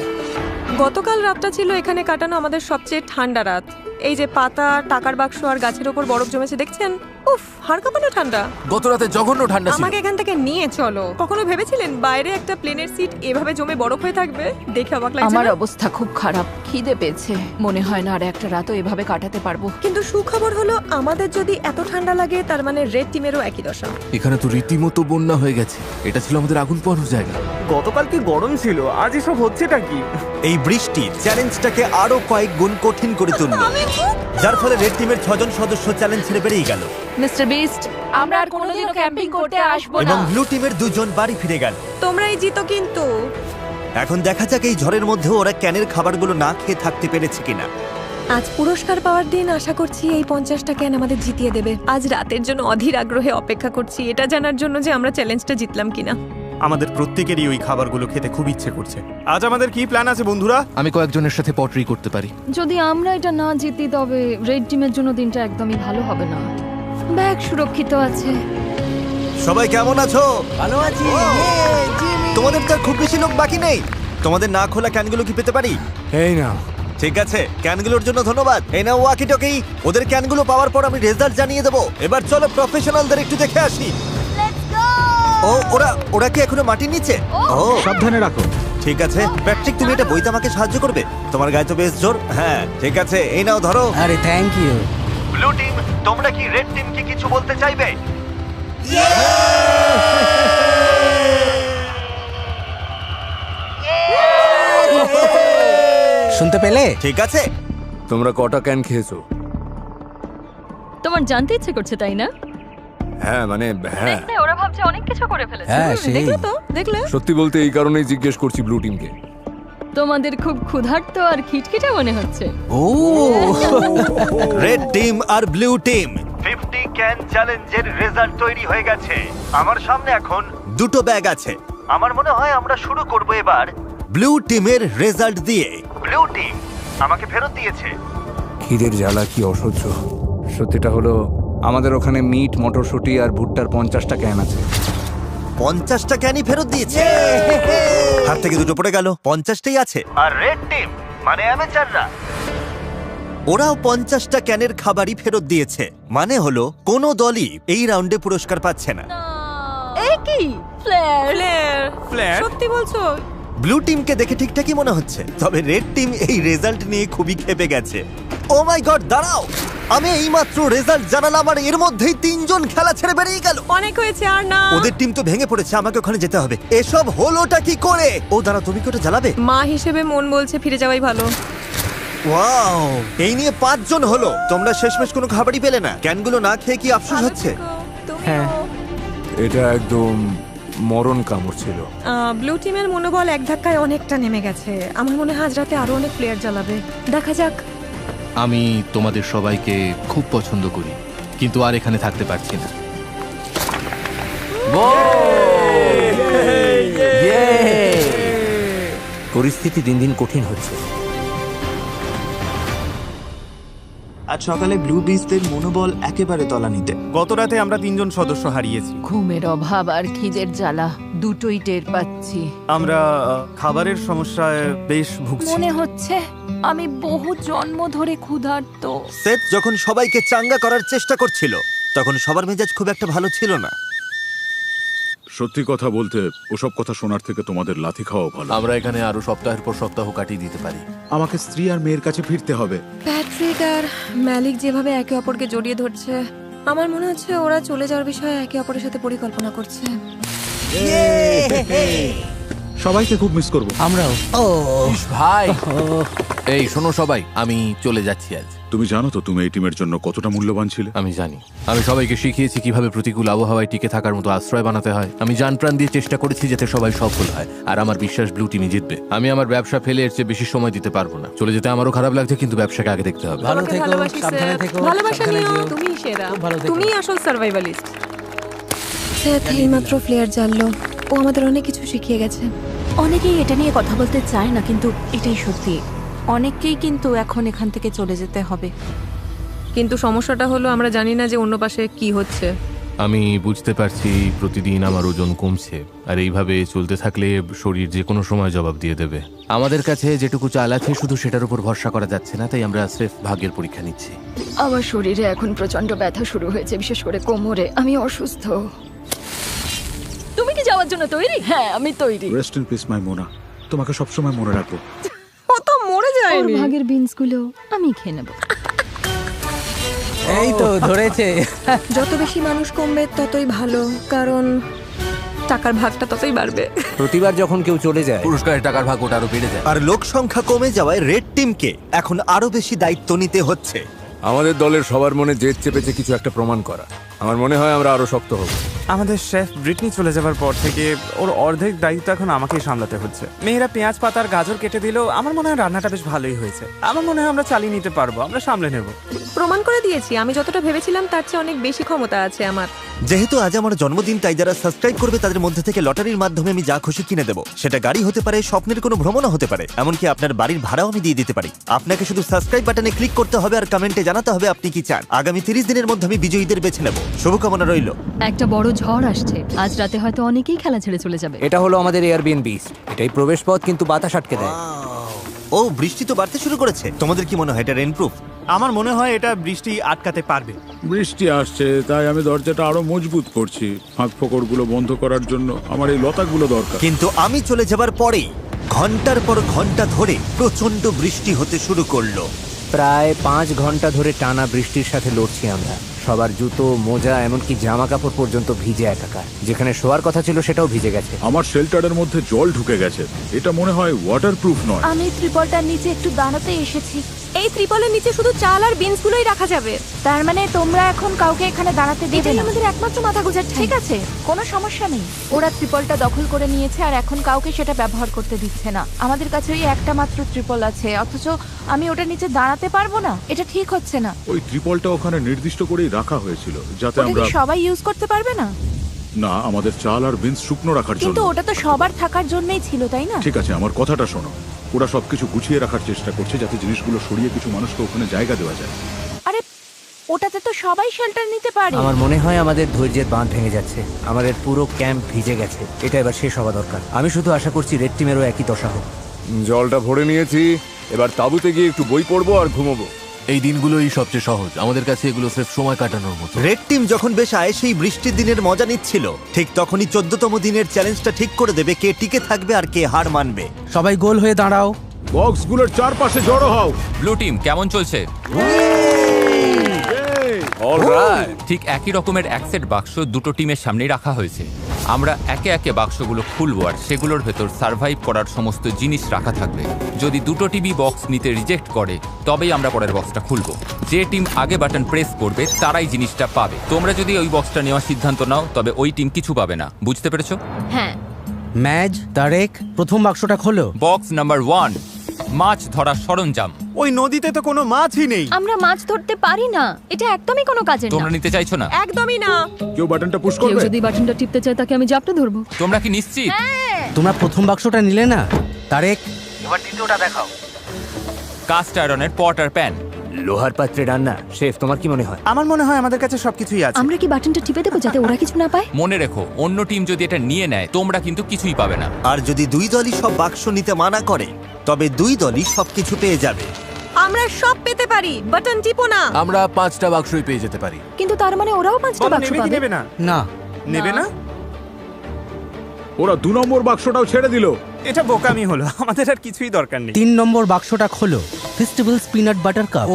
গতকাল রাতটা ছিল এখানে কাটানো আমাদের সবচেয়ে ঠান্ডা রাত। এই যে পাতা, টাকার বাক্স আর গাছের ওপর বরফ জমেছে দেখছেন? উফ, হাড় কাঁপানো ঠান্ডা। গত রাতে জঘন্য ঠান্ডা ছিল। আমাকে এখান থেকে নিয়ে চলো। কখনো ভেবেছিলেন বাইরে একটা প্লেনের সিট এভাবে জমে বরফ হয়ে থাকবে? দেখে অবাক লাগছে আমার না? অবস্থা খুব খারাপ, খিদে পেয়েছে। মনে হয় না আর একটা রাতও এভাবে কাটাতে পারবো। কিন্তু সুখবর হলো আমাদের যদি এত ঠান্ডা লাগে তার মানে রেড টিমেরও একই দশা। এখানে তো রীতিমতো বন্যা হয়ে গেছে। এটা ছিল আমাদের আগুন পোহানোর জায়গা। গতকাল কি গরম ছিল, আজ এসব হচ্ছেটা কি? এই বৃষ্টি চ্যালেঞ্জটাকে আরো কয়েক গুণ কঠিন করে তুলল, যার ফলে রেড টিমের 6 জন সদস্য চ্যালেঞ্জ ছেড়ে বেরিয়ে গেল মিস্টার বিস্ট, আমরা আর কোনোদিনও ক্যাম্পিং করতে আসবো এবং না। ব্লু টিমের 2 জন বাড়ি ফিরে গেল। তোমরাই জিতো কিন্তু। এখন দেখা যাক এই ঝড়ের মধ্যে ওরা ক্যানের খাবারগুলো না খেয়ে থাকতে পেরেছে কিনা। আজ পুরস্কার পাওয়ার দিন, আশা করছি এই 50টা ক্যান আমাদের জিতিয়ে দেবে। আজ রাতের জন্য অধীর আগ্রহে অপেক্ষা করছি, এটা জানার জন্য যে আমরা চ্যালেঞ্জটা জিতলাম কিনা। আমাদের প্রত্যেকেরই ওই খাবারগুলো খেতে খুব ইচ্ছে করছে। আজ আমাদের কি প্ল্যান আছে বন্ধুরা? আমি কয়েকজনের সাথে পটরি করতে পারি। যদি আমরা এটা না জিতি তবে রেড টিমের জন্য দিনটা একদমই ভালো হবে না। ব্যাগ সুরক্ষিত আছে। সবাই কেমন আছো? ভালো আছি। তোমাদের তো আর খুব বেশি লোক বাকি নেই। তোমাদের না খোলা ক্যানগুলো কি পেতে পারি? এই না, ঠিক আছে, ক্যানগুলোর জন্য ধন্যবাদ। এই নাও ওয়াকি টকি। ওদের ক্যানগুলো পাওয়ার পর আমি রেজাল্ট জানিয়ে দেবো। এবার চলো প্রফেশনালদের একটু দেখে আসি। ও ওরা কি এখনো মাটির নিচে? ও সাবধানে রাখো। ঠিক আছে প্যাট্রিক, তুমি এটা বইতে আমাকে সাহায্য করবে? তোমার গায়ে তো বেশ জোর। হ্যাঁ ঠিক আছে, এই নাও ধরো। আরে থ্যাংক ইউ। ব্লু টিম, তোমরা কি রেড টিমকে কিছু বলতে চাইবে? শুনতে পেলে? ঠিক আছে। তোমরা কটা ক্যান খেয়েছো? তোমার জানতে ইচ্ছে করছে তাই না? হ্যাঁ মানে হ্যাঁ, ওরা ভাবছে অনেক কিছু করে ফেলেছে। হ্যাঁ সেই দেখলে তো, দেখলে? সত্যি বলতে এই কারণেই জিজ্ঞেস করছি ব্লু টিমকে। তোমাদের খুব ক্ষুধার্ত আর খিটখিটে মনে হচ্ছে। ও রেড টিম আর ব্লু টিম 50 ক্যান চ্যালেঞ্জের রেজাল্ট তৈরি হয়ে গেছে। আমার সামনে এখন দুটো ব্যাগ আছে। আমার মনে হয় আমরা শুরু করব এবার ব্লু টিমের রেজাল্ট দিয়ে। ব্লু টিম আমাকে ফেরত দিয়েছে। খিদের জ্বালা কি অসহ্য। সত্যিটা হলো আমাদের ওখানে মিট, মটরশুঁটি আর ভুট্টার 50টা ক্যান আছে। 50টা ক্যানই ফেরত দিয়েছে। হাত থেকে দুটো পড়ে গেল, 50টাই আছে। আর রেড টিম মানে অ্যামেচাররা, ওরাও 50টা ক্যানের খাবারই ফেরত দিয়েছে। মানে হলো কোনো দলই এই রাউন্ডে পুরস্কার পাচ্ছে না। এই কি ফ্লেয়ার? ফ্ল্যাট? সত্যি বলছো? ব্লু টিমকে দেখে ঠিকঠাকই মনে হচ্ছে, তবে রেড টিম এই রেজাল্ট নিয়ে খুবই ক্ষেপে গেছে। ও মাই গড, দাঁড়াও, আমি এইমাত্র রেজাল্ট জানালাম আর এর মধ্যেই 3 জন খেলা ছেড়ে বেরিয়ে গেল। অনেক হয়েছে, আর না। ওদের টিম তো ভেঙে পড়েছে, আমাকে ওখানে যেতে হবে। এসব হলোটা কি করে? ও দাঁড়া, তুমি কি ওটা জ্বালাবে? মা হিসেবে মন বলছে ফিরে যাওয়াই ভালো। ওয়াও, এই নিয়ে 5 জন হলো। তোমরা শেষমেশ কোনো খাবারই পেলে না। ক্যানগুলো না খেয়ে কি আফসোস হচ্ছে? হ্যাঁ, এটা একদম মরণ কামড় ছিল। ব্লু টিমের মনোবল এক ধাক্কায় অনেকটা নেমে গেছে। আমার মনে হয় আজ রাতে আরো অনেক প্লেয়ার জ্বালাবে। দেখা যাক। আমি তোমাদের সবাইকে খুব পছন্দ করি, কিন্তু আর এখানে থাকতে পারছি না। পরিস্থিতি দিন দিন কঠিন হচ্ছে। আজ সকালে ব্লু বিস্টদের মনোবল একেবারে তলানিতে। গত রাতে আমরা 3 জন সদস্য হারিয়েছি। ঘুমের অভাব আর খিদের জ্বালা দুটোই টের পাচ্ছি। আমরা খাবারের সমস্যায় বেশ ভুগছি। মনে হচ্ছে আমি বহু জন্ম ধরে ক্ষুধার্ত। সেট যখন সবাইকে চাঙ্গা করার চেষ্টা করছিল, তখন সবার মেজাজ খুব একটা ভালো ছিল না। সত্যি কথা বলতে ওসব কথা শোনার থেকে তোমাদের লাথি খাওয়া ভালো। আমরা এখানে আরো সপ্তাহের পর সপ্তাহ কাটিয়ে দিতে পারি। আমাকে স্ত্রী আর মেয়ের কাছে ফিরতে হবে। প্যাট্রিক আর ম্যালিক যেভাবে একে অপরকে জড়িয়ে ধরছে, আমার মনে হচ্ছে ওরা চলে যাওয়ার বিষয়ে একে অপরের সাথে পরিকল্পনা করছে। সবাইকে খুব মিস করব। আমরাও। ইস ভাই, এই শোনো সবাই, আমি চলে যাচ্ছি আজ। তুমি জানো তো তুমি এই টিমের জন্য কতটা মূল্যবান ছিলে? আমি জানি। আমি সবাইকে শিখিয়েছি কিভাবে প্রতিকূল আবহাওয়ায় টিকে থাকার মতো আশ্রয় বানাতে হয়। আমি জান প্রাণ দিয়ে চেষ্টা করেছি যাতে সবাই সফল হয়, আর আমার বিশ্বাস ব্লু টিমই জিতবে। আমি আমার ব্যবসা ফেলে এর চেয়ে বেশি সময় দিতে পারবো না। চলে যেতে আমারও খারাপ লাগছে, কিন্তু ব্যবসাকে আগে দেখতে হবে। ভালো তোমাকে থেকো, ভালোবাসি, সাবধানে স্যার। থেকো, ভালোবাসা সাবধানে নিও, যেও। তুমিই সেরা। খুব ভালো থেকো। তুমিই আসল সার্ভাইভালিস্ট। সেট এইমাত্র প্লেয়ার জানলো, ও আমাদের অনেক কিছু শিখিয়ে গেছে। অনেকেই এটা নিয়ে কথা বলতে চায় না, কিন্তু এটাই সত্যি। অনেককেই কিন্তু এখন এখান থেকে চলে যেতে হবে। কিন্তু সমস্যাটা হলো আমরা জানি না যে অন্য পাশে কি হচ্ছে। আমি বুঝতে পারছি প্রতিদিন আমার ওজন কমছে, আর এইভাবে চলতে থাকলে শরীর যে কোনো সময় জবাব দিয়ে দেবে। আমাদের কাছে যেটুকু চাল আছে শুধু সেটার উপর ভরসা করা যাচ্ছে না, তাই আমরা স্রেফ ভাগ্যের পরীক্ষা নিচ্ছি। আমার শরীরে এখন প্রচন্ড ব্যথা শুরু হয়েছে, বিশেষ করে কোমরে। আমি অসুস্থ। তুমি কি যাওয়ার জন্য তৈরি? হ্যাঁ, আমি তৈরি। রেস্ট ইন পিস মাই মোনা। তোমাকে সবসময় মনে রাখবো। ও তো মরে ওর যায়নি। ভাগের বিনসগুলো আমি খেয়ে নেব। এই তো ধরেছে। যত বেশি মানুষ কমবে ততই ভালো, কারণ টাকার ভাগটা ততই বাড়বে। প্রতিবার যখন কেউ চলে যায়, পুরস্কারের টাকার ভাগ ওটা আরো বেড়ে যায়। আর লোক সংখ্যা কমে যাওয়ায় রেড টিমকে এখন আরো বেশি দায়িত্ব নিতে হচ্ছে। আমাদের দলের সবার মনে জেদ চেপেছে কিছু একটা প্রমাণ করা। আমার মনে হয় আমরা আরো শক্ত হব। আমাদের শেফ ব্রিটনি চলে যাবার পর থেকে ওর অর্ধেক দায়িত্ব এখন আমাকেই সামলাতে হচ্ছে। মেয়েরা পেঁয়াজ পাতার গাজর কেটে দিলেও আমার মনে হয় রান্নাটা বেশ ভালোই হয়েছে। আমার মনে হয় আমরা চালিয়ে নিতে পারবো, আমরা সামলে নেব। প্রমাণ করে দিয়েছি আমি যতটা ভেবেছিলাম তার চেয়ে অনেক বেশি ক্ষমতা আছে আমার। যেহেতু আজ আমার জন্মদিন, তাই যারা সাবস্ক্রাইব করবে তাদের মধ্যে থেকে লটারির মাধ্যমে আমি যা খুশি কিনে দেবো। সেটা গাড়ি হতে পারে, স্বপ্নের কোনো ভ্রমণও হতে পারে, এমনকি আপনার বাড়ির ভাড়াও আমি দিয়ে দিতে পারি। আপনাকে শুধু সাবস্ক্রাইব বাটনে ক্লিক করতে হবে আর কমেন্টে জানাতে হবে আপনি কি চান। আগামী 30 দিনের মধ্যে আমি বিজয়ীদের বেছে নেব। শুভকামনা রইল। একটা বড় ঝড় আসছে, আজ রাতে হয়তো অনেকেই খেলা ছেড়ে চলে যাবে। এটা হলো আমাদের এয়ারবিএনবি। এটাই প্রবেশ পথ, কিন্তু বাতাস আটকে দেয়। ও, বৃষ্টি তো বাড়তে শুরু করেছে। তোমাদের কি মনে হয় এটা রেইনপ্রুফ? আমার মনে হয় এটা বৃষ্টি আটকাতে পারবে। বৃষ্টি আসছে, তাই আমি দরজাটা আরো মজবুত করছি। ফাঁক ফোকরগুলো বন্ধ করার জন্য আমার এই লতাগুলো দরকার। কিন্তু আমি চলে যাবার পরেই ঘন্টার পর ঘন্টা ধরে প্রচন্ড বৃষ্টি হতে শুরু করলো। প্রায় 5 ঘন্টা ধরে টানা বৃষ্টির সাথে লড়ছি আমরা। সবার জুতো, মোজা, এমনকি জামা কাপড় পর্যন্ত ভিজে একাকার। যেখানে শোয়ার কথা ছিল সেটাও ভিজে গেছে। আমার শেল্টারের মধ্যে জল ঢুকে গেছে। এটা মনে হয় ওয়াটারপ্রুফ নয়। আমি ত্রিপলটার নিচে একটু দাঁড়াতে এসেছি। এই ত্রিপলের নিচে শুধু চাল আর বিনস গুলোই রাখা যাবে। তার মানে তোমরা এখন কাউকে এখানে দাঁড়াতে দেবে এটাই না? আমাদের একমাত্র মাথা গোজার ঠিক আছে, কোনো সমস্যা নেই। ওরা ত্রিপলটা দখল করে নিয়েছে আর এখন কাউকে সেটা ব্যবহার করতে দিচ্ছে না। আমাদের কাছে ওই একটা মাত্র ত্রিপল আছে, অথচ আমি ওটার নিচে দাঁড়াতে পারবো না। এটা ঠিক হচ্ছে না। ওই ত্রিপলটা ওখানে নির্দিষ্ট করেই রাখা হয়েছিল যাতে ওটা কি আমরা সবাই ইউজ করতে পারবে না? না, আমাদের চাল আর বিনস শুকনো রাখার কিন্তু জন্য। ওটা তো সবার থাকার জন্যই ছিল, তাই না? ঠিক আছে, আমার কথাটা শোনো। ওরা সবকিছু গুছিয়ে রাখার চেষ্টা করছে যাতে জিনিসগুলো সরিয়ে কিছু মানুষকে ওখানে জায়গা দেওয়া যায়। আরে ওটাতে তো সবাই শেল্টার নিতে পারে। আমার মনে হয় আমাদের ধৈর্যের বাঁধ ভেঙে যাচ্ছে। আমাদের পুরো ক্যাম্প ভিজে গেছে। এটা এবার শেষ হওয়া দরকার। আমি শুধু আশা করছি রেড টিমেরও একই দশা হোক। জলটা ভরে নিয়েছি, এবার তাঁবুতে গিয়ে একটু বই পড়বো আর ঘুমোবো। এই দিনগুলোই সবচেয়ে সহজ আমাদের কাছে, এগুলো সির্ফ সময় কাটানোর মতো। রেড টিম যখন বেশ আয়েসেই বৃষ্টির দিনের মজা নিচ্ছিল, ঠিক তখনই 14তম দিনের চ্যালেঞ্জটা ঠিক করে দেবে কে টিকে থাকবে আর কে হার মানবে। সবাই গোল হয়ে দাঁড়াও। বক্সগুলোর চারপাশে জড়ো হও। ব্লু টিম কেমন চলছে? অলরাইট। ঠিক একই রকমের এক সেট বাক্স দুটো টিমের সামনেই রাখা হয়েছে। আমরা একে একে বাক্সগুলো খুলবো আর সেগুলোর ভেতর সার্ভাইভ করার সমস্ত জিনিস রাখা থাকবে। যদি দুটো টিমই বক্স নিতে রিজেক্ট করে তবেই আমরা পরের বক্সটা খুলবো। যে টিম আগে বাটন প্রেস করবে তারাই জিনিসটা পাবে। তোমরা যদি ওই বক্সটা নেওয়ার সিদ্ধান্ত নাও তবে ওই টিম কিছু পাবে না। বুঝতে পেরেছো? হ্যাঁ। ম্যাজ, তারেক, প্রথম বাক্সটা খোলো। বক্স নাম্বার 1, মাছ ধরার সরঞ্জাম। ওই নদীতে তো কোনো মাছই নেই। আমরা মাছ ধরতে পারি না, এটা একদমই কোনো কাজের না। তোমরা নিতে চাইছো না? একদমই না। কেউ বাটনটা পুশ কেউ করবে? যদি বাটনটা টিপতে চায় তাকে আমি জাপটে ধরবো। তোমরা কি নিশ্চিত? তোমরা প্রথম বাক্সটা নিলে না? তারেক, এবার দ্বিতীয়টা দেখাও। কাস্ট আয়রনের পট আর প্যান। লোহার পাত্রে রান্না। শেফ, তোমার কি মনে হয়? আমার মনে হয় আমাদের কাছে সবকিছুই আছে। আমরা কি বাটনটা টিপে দেবো যাতে ওরা কিছু না পায়? মনে রেখো, অন্য টিম যদি এটা নিয়ে নেয় তোমরা কিন্তু কিছুই পাবে না। আর যদি দুই দলই সব বাক্স নিতে মানা করে তবে দুই দলই সবকিছু পেয়ে যাবে। আমরা সব পেতে পারি, বাটন টিপো না। আমরা 5টা বাক্সই পেয়ে যেতে পারি। কিন্তু তার মানে ওরাও 5টা বাক্স নেবে কি পাবে। নেবে না? না। নেবে না? ওরা 2 নম্বর বাক্সটাও ছেড়ে দিল। এটা বোকামি হলো, আমাদের আর কিছুই দরকার নেই। 3 নম্বর বাক্সটা খোলো। Festivals peanut butter cup.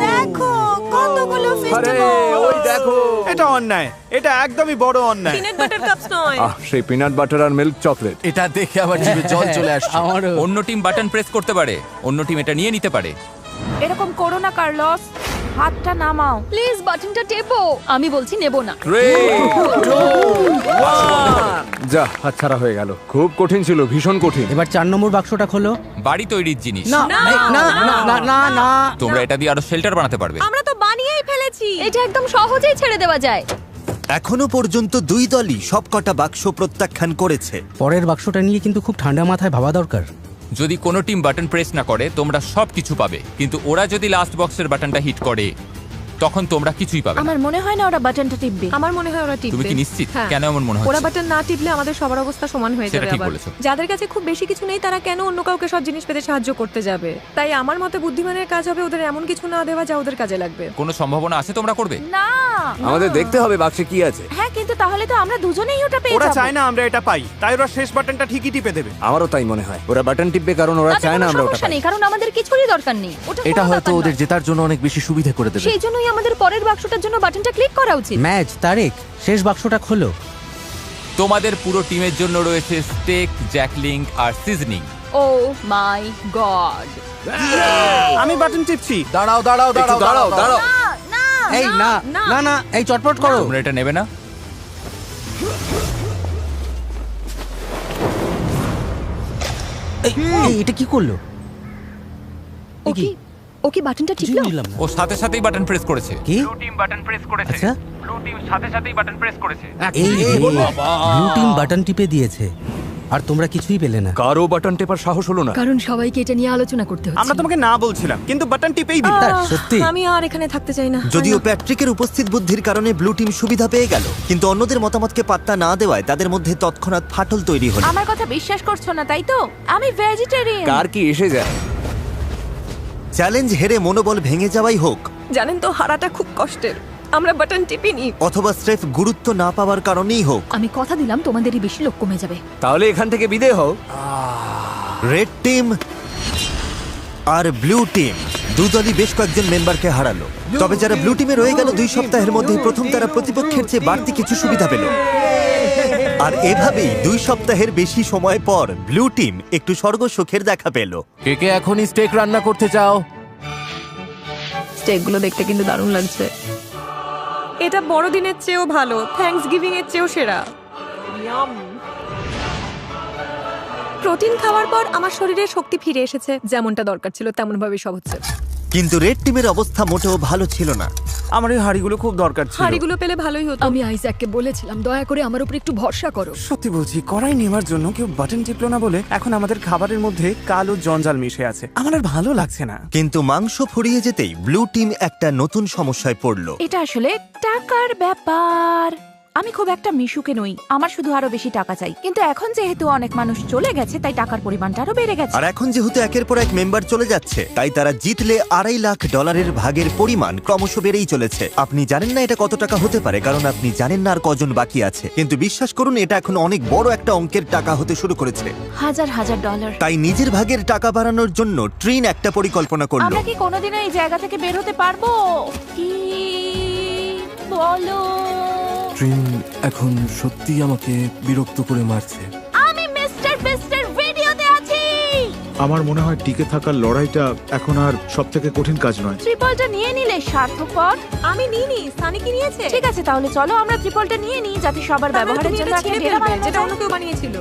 দেখো কতগুলো ফেস্টিভ্যাল। ওই দেখো, এটা অন্যায়, এটা একদমই বড় অন্যায়। পিনাট বাটার কাপস নয়। সেই পিনাট বাটার আর মিল্ক চকলেট। এটা দেখে আমার জিভে জল চলে আসছে। অন্য টিম বাটন প্রেস করতে পারে, অন্য টিম এটা নিয়ে নিতে পারে। এরকম করো না কার্লস, হাতটা নামাও প্লিজ, বাটনটা টেপো। আমি বলছি নেব না। 3, 2, 1। যা, হাতছাড়া হয়ে গেল। খুব কঠিন ছিল, ভীষণ কঠিন। এবার 4 নম্বর বাক্সটা খোলো। বাড়ি তৈরির জিনিস। না না না না না না। তোমরা এটা দিয়ে আরো শেল্টার বানাতে পারবে। আমরা তো বানিয়েই ফেলেছি। এটা একদম সহজেই ছেড়ে দেওয়া যায়। এখনো পর্যন্ত দুই দলই সবকটা বাক্স প্রত্যাখ্যান করেছে। পরের বাক্সটা নিয়ে কিন্তু খুব ঠান্ডা মাথায় ভাবা দরকার। যদি কোনো টিম বাটন প্রেস না করে তোমরা সব কিছু পাবে, কিন্তু ওরা যদি লাস্ট বক্সের বাটনটা হিট করে তখন তোমরা কিছুই পাবে না। আমার মনে হয় না ওরা বাটনটা টিপবে। আমার মনে হয় ওরা টিপবে। তুমি কি নিশ্চিত? হ্যাঁ। কেন এমন মনে ওরা হচ্ছে? বাটন না টিপলে আমাদের সবার অবস্থা সমান হয়ে সেটা যাবে। ঠিক আবার বলেছো। যাদের কাছে খুব বেশি কিছু নেই তারা কেন অন্য কাউকে সব জিনিস পেতে সাহায্য করতে যাবে? তাই আমার মতে বুদ্ধিমানের কাজ হবে ওদের এমন কিছু না দেওয়া যা ওদের কাজে লাগবে। কোনো সম্ভাবনা আছে তোমরা করবে? না। আমাদের দেখতে হবে বাক্সে কি আছে। হ্যাঁ, কিন্তু তাহলে তো আমরা দুজনেই ওটা পেয়ে ওরা যাবো। চায় না আমরা এটা পাই, তাই ওরা শেষ বাটনটা ঠিকই টিপে দেবে। আমারও তাই মনে হয়। ওরা বাটন টিপবে কারণ ওরা তাতে চায় না কোনো আমরা ওটা সমস্যা পাই। নেই, কারণ আমাদের কিছুরই দরকার নেই। ওটা এটা কোনো হয়তো ব্যাপার ওদের নয়। জেতার জন্য অনেক বেশি সুবিধা করে দেবে। সেই জন্যই আমাদের পরের বাক্সটার জন্য বাটনটা ক্লিক করা উচিত। ম্যাজ, তারেক, শেষ বাক্সটা খোলো। তোমাদের পুরো টিমের জন্য রয়েছে স্টেক, জ্যাকলিং আর সিজনিং। ও মাই গড। আমি বাটন টিপছি। দাঁড়াও দাঁড়াও দাঁড়াও দাঁড়াও দাঁড়াও। না, এই না না না এই চটপট করো। তোমরা এটা নেবে না? এই এটা কি করলো? ও কি বাটনটা টিপলো? ও সাথে সাথেই বাটন প্রেস করেছে। কি? ব্লু টিম বাটন প্রেস করেছে। আচ্ছা ব্লু টিম সাথে সাথেই বাটন প্রেস করেছে। এই ব্লু টিম বাটন টিপে দিয়েছে আর তোমরা কিছুই পেলে না। কারো বাটন টেপার সাহস হলো না। কারণ সবাইকে এটা নিয়ে আলোচনা করতে হচ্ছে। আমরা তোমাকে না বলছিলাম, কিন্তু বাটন টিপেই দিলে। সত্যি আমি আর এখানে থাকতে চাই না। যদিও প্যাট্রিকের উপস্থিত বুদ্ধির কারণে ব্লু টিম সুবিধা পেয়ে গেল, কিন্তু অন্যদের মতামতকে পাত্তা না দেওয়ায় তাদের মধ্যে তৎক্ষণাৎ ফাটল তৈরি হলো। আমার কথা বিশ্বাস করছো না তাই তো? আমি ভেজিটেরিয়ান। কার কি এসে যায়? চ্যালেঞ্জ হেরে মনোবল ভেঙে যাওয়াই হোক, জানেন তো হারাটা খুব কষ্টের। আমরা বাটন টিপিনি। অথবা স্রেফ গুরুত্ব না পাওয়ার কারণেই হোক, আমি কথা দিলাম তোমাদেরই বেশি লোক কমে যাবে। তাহলে এখান থেকে বিদেয় হও। রেড টিম আর ব্লু টিম দুদলই বেশ কয়েকজন মেম্বারকে হারালো। তবে যারা ব্লু টিমে রয়ে গেল 2 সপ্তাহের মধ্যেই প্রথম তারা প্রতিপক্ষের চেয়ে বাড়তি কিছু সুবিধা পেল। আর এভাবেই 2 সপ্তাহের বেশি সময় পর ব্লু টিম একটু স্বর্গ সুখের দেখা পেল। কে কে এখনই স্টেক রান্না করতে চাও? স্টেকগুলো দেখতে কিন্তু দারুণ লাগছে। এটা বড়দিনের চেয়েও ভালো, থ্যাঙ্কস গিভিং এর চেয়েও সেরা। প্রোটিন খাওয়ার পর আমার শরীরে শক্তি ফিরে এসেছে, যেমনটা দরকার ছিল তেমন ভাবে সব হচ্ছে। কিন্তু রেড টিমের অবস্থা মোটেও ভালো ছিল না। আমার এই হাড়িগুলো খুব দরকার ছিল। হাড়িগুলো পেলে ভালোই হতো। আমি আইজ্যাককে বলেছিলাম দয়া করে আমার উপর একটু ভরসা করো। সত্যি বলছি, কড়াই নেওয়ার জন্য কেউ বাটন টিপলো না বলে এখন আমাদের খাবারের মধ্যে কালো জঞ্জাল মিশে আছে। আমার আর ভালো লাগছে না। কিন্তু মাংস ফুরিয়ে যেতেই ব্লু টিম একটা নতুন সমস্যায় পড়ল। এটা আসলে টাকার ব্যাপার। আমি খুব একটা মিশুকে নই, আমার শুধু আরো বেশি টাকা চাই। কিন্তু এখন যেহেতু অনেক মানুষ চলে গেছে তাই টাকার পরিমাণটা আরো বেড়ে গেছে। আর এখন যেহেতু একের পর এক মেম্বার চলে যাচ্ছে, তাই তারা জিতলে $2.5 লাখ ভাগের পরিমাণ ক্রমশ বেড়েই চলেছে। আপনি জানেন না এটা কত টাকা হতে পারে, কারণ আপনি জানেন না আর কজন বাকি আছে। কিন্তু বিশ্বাস করুন, এটা এখন অনেক বড় একটা অঙ্কের টাকা হতে শুরু করেছে। হাজার হাজার ডলার। তাই নিজের ভাগের টাকা বাড়ানোর জন্য ট্রিন একটা পরিকল্পনা করলো। আমরা কি কোনোদিনও এই জায়গা থেকে বের হতে পারবো? কি বলো? ট্রিন এখন সত্যি আমাকে বিরক্ত করে মারছে। আমি মিস্টার বিস্টের ভিডিওতে আছি। আমার মনে হয় টিকে থাকার লড়াইটা এখন আর সবথেকে কঠিন কাজ নয়। ট্রিপলটা নিয়ে নিলে সার্থকর। আমি নিইনি, সানি কি নিয়েছে? ঠিক আছে, তাহলে চলো আমরা ট্রিপলটা নিয়ে নিই, যাতে সবার ব্যবহারের জন্য একটা ডেরা বানানো যেটা যায়। অন্য কেউ বানিয়েছিল।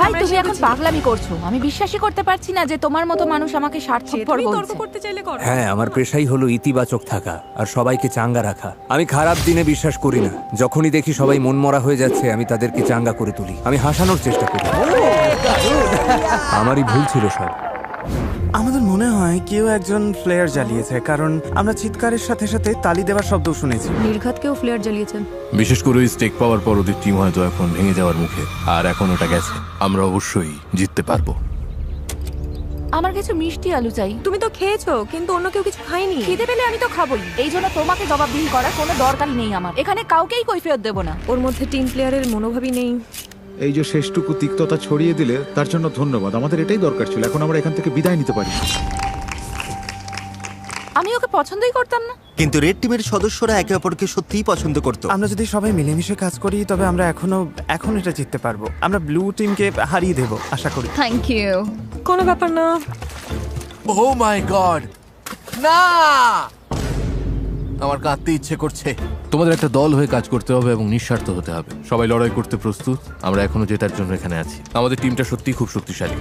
ভাই, তুমি এখন পাগলামি করছো। আমি বিশ্বাসই করতে পারছি না যে তোমার মতো মানুষ আমাকে স্বার্থপর তর্ক বলছে। করতে চাইলে করো। হ্যাঁ, আমার পেশাই হলো ইতিবাচক থাকা আর সবাইকে চাঙ্গা রাখা। আমি খারাপ দিনে বিশ্বাস করি না। যখনই দেখি সবাই মনমরা হয়ে যাচ্ছে, আমি তাদেরকে চাঙ্গা করে তুলি। আমি হাসানোর চেষ্টা করি। আমারই ভুল ছিল সব। আমাদের মনে হয় কেউ একজন ফ্লেয়ার জ্বালিয়েছে, কারণ আমরা চিৎকারের সাথে সাথে তালি দেওয়ার শব্দ শুনেছি। নির্ঘাতকেও ফ্লেয়ার জ্বালিয়েছেন। বিশেষ করে ওই স্টেক পাওয়ার পর ওদের টিম হয়তো এখন ভেঙে যাওয়ার মুখে। আর এখন ওটা গেছে, আমরা অবশ্যই জিততে পারবো। আমার কিছু মিষ্টি আলু চাই। তুমি তো খেয়েছো, কিন্তু অন্য কেউ কিছু খায়নি। খিদে পেলে আমি তো খাবোই। এই জন্য তোমাকে জবাবদিহি করার কোনো দরকার নেই আমার। এখানে কাউকেই কৈফিয়ত দেব না। ওর মধ্যে টিম প্লেয়ারের মনোভাবই নেই। এই যে শেষটুকু তিক্ততা ছড়িয়ে দিলে তার জন্য ধন্যবাদ। আমাদের এটাই দরকার ছিল। এখন আমরা এখান থেকে বিদায় নিতে পারি। আমি ওকে পছন্দই করতাম না। কিন্তু রেড টিমের সদস্যরা একে অপরকে সত্যিই পছন্দ করত। আমরা যদি সবাই মিলেমিশে কাজ করি, তবে আমরা এখন এটা জিততে পারবো। আমরা ব্লু টিমকে হারিয়ে দেব আশা করি। Thank you. কোনো ব্যাপার না। ও মাই গড, না! আমার কাঁদতে ইচ্ছে করছে। তোমাদের একটা দল হয়ে কাজ করতে হবে এবং নিঃস্বার্থ হতে হবে। সবাই লড়াই করতে প্রস্তুত। আমরা এখনো জেতার জন্য এখানে আছি। আমাদের টিমটা সত্যিই খুব শক্তিশালী।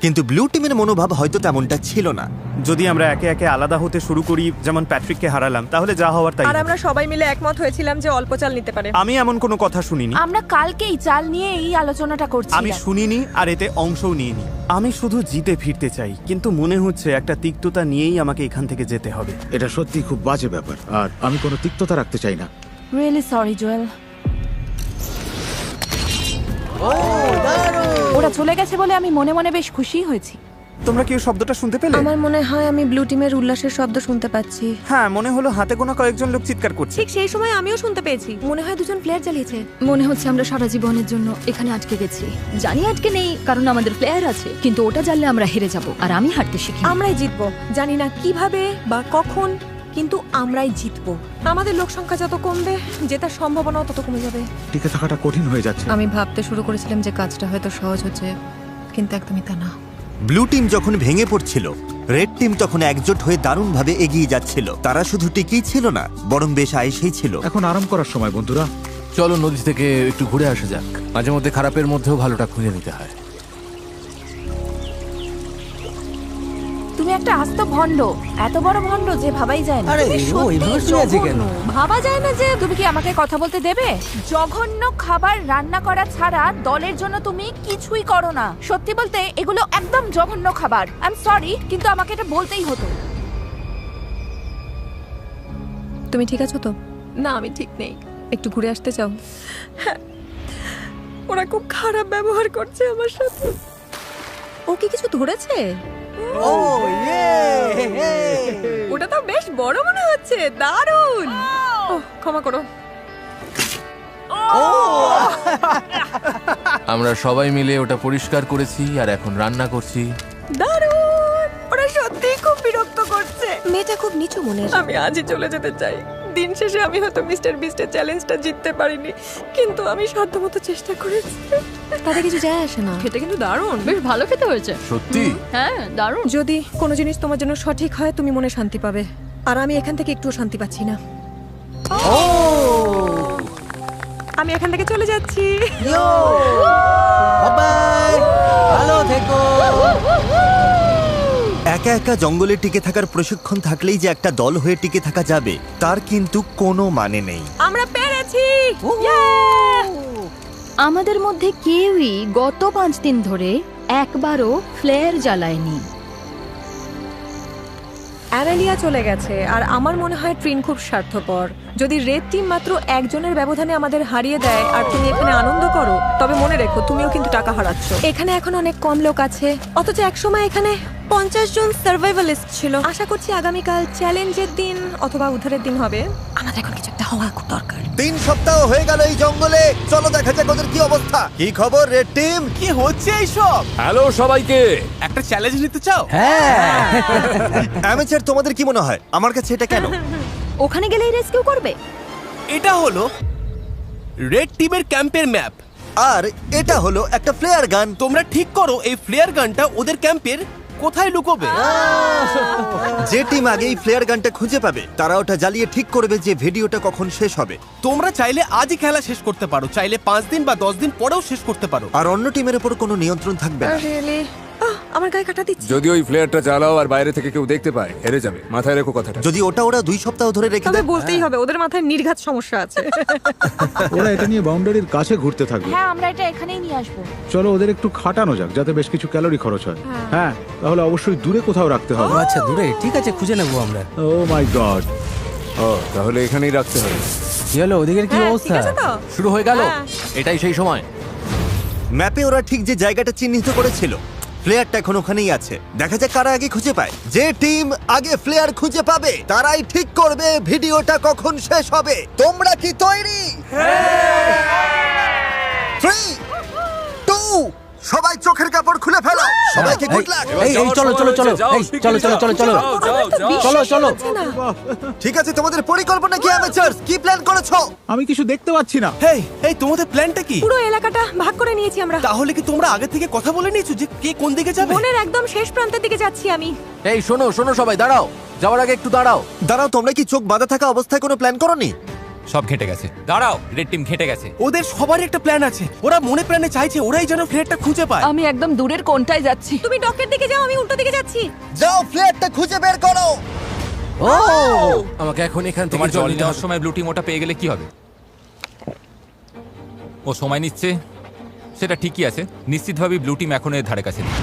কিন্তু ব্লু টিমের মনোভাব হয়তো তেমনটা ছিল না। যদি আমরা একে একে আলাদা হতে শুরু করি, যেমন প্যাট্রিককে হারালাম, তাহলে যা হওয়ার তাই। আর আমরা সবাই মিলে একমত হয়েছিলাম যে অল্প চাল নিতে পারে। আমি এমন কোনো কথা শুনিনি। আমরা কালকেই চাল নিয়ে এই আলোচনাটা করছি। আমি শুনিনি আর এতে অংশও নিইনি। আমি শুধু জিতে ফিরতে চাই, কিন্তু মনে হচ্ছে একটা তিক্ততা নিয়েই আমাকে এখান থেকে যেতে হবে। এটা সত্যি খুব বাজে ব্যাপার, আর আমি কোনো তিক্ততা রাখতে চাই না। Really sorry Joel. ওরা চলে গেছে বলে আমি মনে মনে বেশ খুশি হয়েছি। তোমরা কি শব্দটা শুনতে পেলে? আমার মনে হয় আমি ব্লু টিমের উল্লাসের শব্দ শুনতে পাচ্ছি। হ্যাঁ, মনে হলো হাতে গোনা কয়েকজন লোক চিৎকার করছে। ঠিক সেই সময় আমিও শুনতে পেয়েছি। মনে হয় দুজন প্লেয়ার জ্বালিয়েছে। মনে হচ্ছে আমরা সারা জীবনের জন্য এখানে আটকে গেছি। জানি আটকে নেই, কারণ আমাদের প্লেয়ার আছে। কিন্তু ওটা জানলে আমরা হেরে যাব, আর আমি হারতে শিখি। আমরাই জিতবো, জানি না কিভাবে বা কখন, কিন্তু আমরাই জিতবো। আমাদের লোক সংখ্যা যত কমবে, জেতার সম্ভাবনাও তত কমে যাবে। টিকে থাকাটা কঠিন হয়ে যাচ্ছে। আমি ভাবতে শুরু করেছিলাম যে কাজটা হয়তো সহজ হচ্ছে, কিন্তু একদমই তা না। ব্লু টিম যখন ভেঙে পড়ছিল, রেড টিম তখন একজোট হয়ে দারুণভাবে এগিয়ে যাচ্ছিল। তারা শুধু টিকেই ছিল না, বরং বেশ আয়েসেই ছিল। এখন আরাম করার সময় বন্ধুরা। চলো নদী থেকে একটু ঘুরে আসা যাক। মাঝে মধ্যে খারাপের মধ্যেও ভালোটা খুঁজে নিতে হয়। তুমি একটা আস্ত ভণ্ড, এত বড় ভণ্ড যে ভাবাই যায় না। আরে, তুমি ও সত্যিই এভাবে শুনে আছে কেন? জঘন্য। ভাবা যায় না যে তুমি কি আমাকে কথা বলতে দেবে? জঘন্য খাবার রান্না করা ছাড়া দলের জন্য তুমি কিছুই করো না। সত্যি বলতে এগুলো একদম জঘন্য খাবার। আই এম সরি, কিন্তু আমাকে এটা বলতেই হতো। তুমি ঠিক আছো তো? না, আমি ঠিক নেই। একটু ঘুরে আসতে চাও? হ্যাঁ, ওরা খুব খারাপ ব্যবহার করছে আমার সাথে। ও কি কিছু ধরেছে? ও ইয়ে! ওটা তো বেশ বড় মনে হচ্ছে, দারুণ। ক্ষমা করো। আমরা সবাই মিলে ওটা পরিষ্কার করেছি আর এখন রান্না করছি। দারুণ! ওরা সত্যিই খুব বিরক্ত করছে। মেয়েটা খুব নিচু মনের। আমি আজই চলে যেতে চাই। দিন শেষে আমি হয়তো মিস্টার বিস্টের চ্যালেঞ্জটা জিততে পারিনি, কিন্তু আমি সাধ্যমতো চেষ্টা করেছি। তাতে কিছু যায় আসে না। খেতে কিন্তু দারুণ, বেশ ভালো খেতে হয়েছে। সত্যি? হ্যাঁ, দারুণ। যদি কোনো জিনিস তোমার জন্য সঠিক হয়, তুমি মনে শান্তি পাবে। আর আমি এখান থেকে একটুও শান্তি পাচ্ছি না। আমি এখান থেকে চলে যাচ্ছি। বাই, ভালো থেকো। একা একা জঙ্গলে টিকে থাকার প্রশিক্ষণ থাকলেই যে একটা দল হয়ে টিকে থাকা যাবে তার কিন্তু কোনো মানে নেই। আমরা পেরেছি। আমাদের মধ্যে কেউই গত 5 দিন ধরে একবারও ফ্লেয়ার জ্বালায়নি। অ্যারেলিয়া চলে গেছে, আর আমার মনে হয় ট্রিন খুব স্বার্থপর। যদি রেড টিম মাত্র একজনের ব্যবধানে আমাদের হারিয়ে দেয় আর তুমি এখানে আনন্দ করো, তবে মনে রেখো তুমিও কিন্তু টাকা হারাচ্ছ। এখানে এখন অনেক কম লোক আছে, অথচ একসময় এখানে 50 জন সার্ভাইভালিস্ট ছিল। আশা করছি আগামীকাল চ্যালেঞ্জের দিন অথবা উদ্ধারের দিন হবে। আমাদের এখন কিছু একটা হওয়া খুব দরকার। 3 সপ্তাহ হয়ে গেল এই জঙ্গলে। চলো দেখা যাক ওদের কি অবস্থা। কি খবর রেড টিম? কি হচ্ছে এইসব? হ্যালো সবাইকে। একটা চ্যালেঞ্জ নিতে চাও? হ্যাঁ। অ্যামেচার, তোমাদের কি মনে হয় আমার কাছে এটা কেন? ওখানে গেলেই রেস্কিউ করবে? এটা হলো রেড টিমের ক্যাম্পের ম্যাপ, আর এটা হলো একটা ফ্লেয়ার গান। তোমরা ঠিক করো এই ফ্লেয়ার গানটা ওদের ক্যাম্পের কোথায় লুকোবে। যে টিম আগে এই ফ্লেয়ার গানটা খুঁজে পাবে তারা ওটা জ্বালিয়ে ঠিক করবে যে ভিডিওটা কখন শেষ হবে। তোমরা চাইলে আজই খেলা শেষ করতে পারো, চাইলে 5 দিন বা 10 দিন পরেও শেষ করতে পারো। আর অন্য টিমের উপর কোনো নিয়ন্ত্রণ থাকবে না। আমার গায়ে কাটা দিচ্ছে। যদি ওই ফ্লেয়ারটা জ্বালাও আর বাইরে থেকে কেউ দেখতে পায়, হেরে যাবে। মাথায় রেখো কথাটা। যদি ওটা ওরা 2 সপ্তাহ ধরে রেখে তবে দেয়, বলতেই হবে ওদের মাথায় নির্ঘাত সমস্যা আছে। ওরা এটা নিয়ে বাউন্ডারির কাছে ঘুরতে থাকবে। হ্যাঁ, আমরা এটা এখানেই নিয়ে আসবো। চলো ওদের একটু খাটানো যাক, যাতে বেশ কিছু ক্যালোরি খরচ হয়। হ্যাঁ, তাহলে অবশ্যই দূরে কোথাও রাখতে হবে। আচ্ছা, দূরে? ঠিক আছে, খুঁজে নেবো আমরা। ও মাই গড। ও, তাহলে এখানেই রাখতে হবে। কি হলো, ওদিকের কি অবস্থা? শুরু হয়ে গেল। এটাই সেই সময়। ম্যাপে ওরা ঠিক যে জায়গাটা চিহ্নিত করেছিল, ফ্লেয়ারটা এখন ওখানেই আছে। দেখা যাক কারা আগে খুঁজে পায়। যে টিম আগে ফ্লেয়ার খুঁজে পাবে তারাই ঠিক করবে ভিডিওটা কখন শেষ হবে। তোমরা কি তৈরি? 3, 2, সবাই চোখের কাপড় খুলে ফেলো। সবাইকে গুড লাক। এই চলো চলো চলো, এই চলো চলো চলো চলো চলো চলো। ঠিক আছে, তোমাদের পরিকল্পনা কি অ্যামেচারস? কি প্ল্যান করেছো? আমি কিছু দেখতে পাচ্ছি না। হেই, এই তোমাদের প্ল্যানটা কি? পুরো এলাকাটা ভাগ করে নিয়েছি আমরা। তাহলে কি তোমরা আগে থেকে কথা বলে নিয়েছো যে কে কোন দিকে যাবে? বনের একদম শেষ প্রান্তের দিকে যাচ্ছি আমি। এই শোনো শোনো সবাই, দাঁড়াও। যাওয়ার আগে একটু দাঁড়াও। দাঁড়াও, তোমরা কি চোখ বাঁধা থাকা অবস্থায় কোনো প্ল্যান করোনি? সব ঘেঁটে গেছে। দাঁড়াও, রেড টিম ঘেঁটে গেছে। ওদের সবারই একটা প্ল্যান আছে। ওরা মনে প্রাণে চাইছে ওরাই যেন ফ্লেয়ারটা খুঁজে পায়। আমি একদম দূরের কোণটায় যাচ্ছি। তুমি ডকের দিকে যাও, আমি উল্টো দিকে যাচ্ছি। যাও, ফ্লেয়ারটা খুঁজে বের করো। ও, আমাকে এখন এখান থেকে তোমার জল নিতে নেওয়ার হবে। সময় ব্লু টিম ওটা পেয়ে গেলে কি হবে? ও সময় নিচ্ছে, সেটা ঠিকই আছে। নিশ্চিতভাবেই ব্লু টিম এখন এর ধারে কাছে নেই।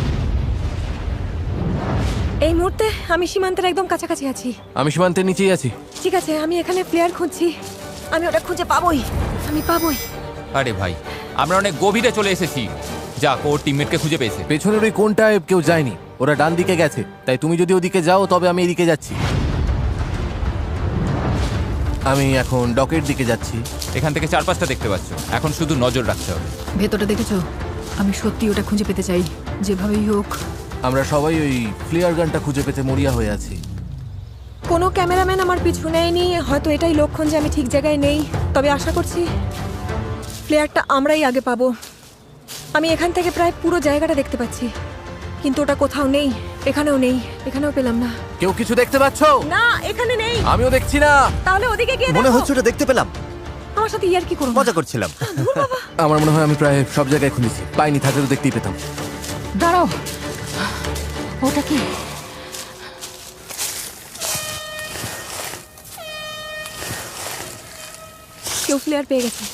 এই মুহূর্তে আমি সীমান্তের একদম কাছাকাছি আছি। আমি সীমান্তের নিচেই আছি। ঠিক আছে, আমি এখানে প্লেয়ার খুঁজছি। আমি ওটা খুঁজে পাবোই, আমি পাবোই। আরে ভাই, আমরা অনেক গভীরে চলে এসেছি। যাক, ওর টিমমেটকে খুঁজে পেয়েছে। পেছনের ওই কোনটায় কেউ যায়নি, ওরা ডান দিকে গেছে। তাই তুমি যদি ওদিকে যাও তবে আমি এদিকে যাচ্ছি। আমি এখন ডকের দিকে যাচ্ছি। এখান থেকে 4-5টা দেখতে পাচ্ছ। এখন শুধু নজর রাখতে হবে। ভেতরটা দেখেছো? আমি সত্যি ওটা খুঁজে পেতে চাই, যেভাবেই হোক। আমরা সবাই ওই ফ্লেয়ার গানটা খুঁজে পেতে মরিয়া হয়ে আছি। কোনো ক্যামেরাম্যান আমার পিছু নেয়নি। হয়তো এটাই লক্ষণ যে আমি ঠিক জায়গায় নেই। তবে আশা করছি প্লেয়ারটা আমরাই আগে পাবো। আমি এখান থেকে প্রায় পুরো জায়গাটা দেখতে পাচ্ছি। কিন্তু ওটা কোথাও নেই, এখানেও নেই, এখানেও পেলাম না। কেউ কিছু দেখতে পাচ্ছ? না, এখানে নেই। আমিও দেখছি না। তাহলে ওদিকে গিয়ে মনে দেখো। হচ্ছে ওটা দেখতে পেলাম। আমার সাথে ইয়ার কি করবো? মজা করছিলাম। আমার মনে হয় আমি প্রায় সব জায়গায় খুঁজেছি, পাইনি, থাকলে তো দেখতেই পেতাম। দাঁড়াও, ওটা কি? কেউ ফ্লেয়ার পেয়ে গেছে।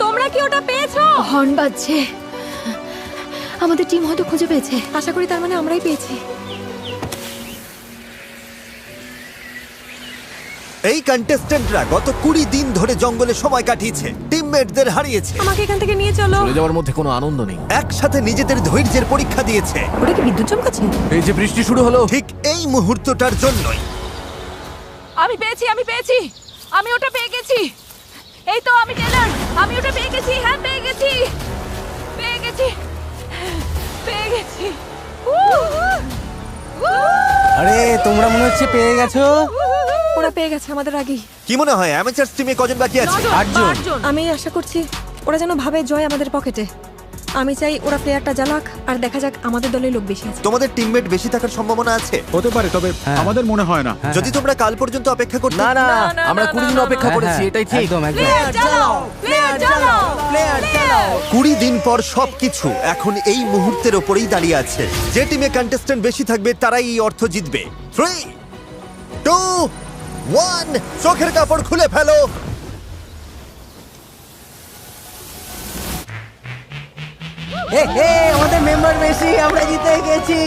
তোমরা কি ওটা পেয়েছো? হর্ন বাজছে, আমাদের টিম হয়তো খুঁজে পেয়েছে। আশা করি তার মানে আমরাই পেয়েছি। এই কন্টেস্ট্যান্টরা গত 20 দিন ধরে জঙ্গলে সময় কাটিয়েছে, টিমমেটদের হারিয়েছে, আমাকে এখান থেকে নিয়ে চলো। চলে যাওয়ার মধ্যে কোনো আনন্দ নেই। একসাথে নিজেদের ধৈর্যের পরীক্ষা দিয়েছে। ওটা কি বিদ্যুৎ চমকাচ্ছে? এই যে বৃষ্টি শুরু হলো, ঠিক এই মুহূর্তটার জন্যই। আমি পেয়েছি, আমি পেয়েছি, আমি ওটা পেয়ে গেছি। এই তো আমি টেলর, আমি ওটা পেয়ে গেছি। হ্যাঁ, পেয়ে গেছি, পেয়ে গেছি, পেয়ে গেছি। আরে তোমরা মনে হচ্ছে পেয়ে গেছো। ওরা পেয়ে গেছে আমাদের আগেই। কি মনে হয় অ্যামেচার টিমে কজন বাকি আছে? 8 জন। আমি আশা করছি ওরা যেন ভাবে জয় আমাদের পকেটে। আমি চাই ওরা প্লেয়ারটা জ্বালাক আর দেখা যাক আমাদের দলের লোক বেশি আছে। তোমাদের টিমমেট বেশি থাকার সম্ভাবনা আছে? হতে পারে, তবে আমাদের মনে হয় না। যদি তোমরা কাল পর্যন্ত অপেক্ষা করতে। না না, আমরা 20 দিন অপেক্ষা করেছি, এটাই ঠিক। একদম একদম। প্লেয়ার জ্বালাও, প্লেয়ার জ্বালাও। 20 দিন পর সবকিছু এখন এই মুহূর্তের ওপরেই দাঁড়িয়ে আছে। যে টিমে কন্টেস্ট্যান্ট বেশি থাকবে তারাই এই অর্থ জিতবে। 3, 2, 1, চোখের কাপড় খুলে ফেলো। আমাদের মেম্বার বেশি, আমরা জিতে গেছি।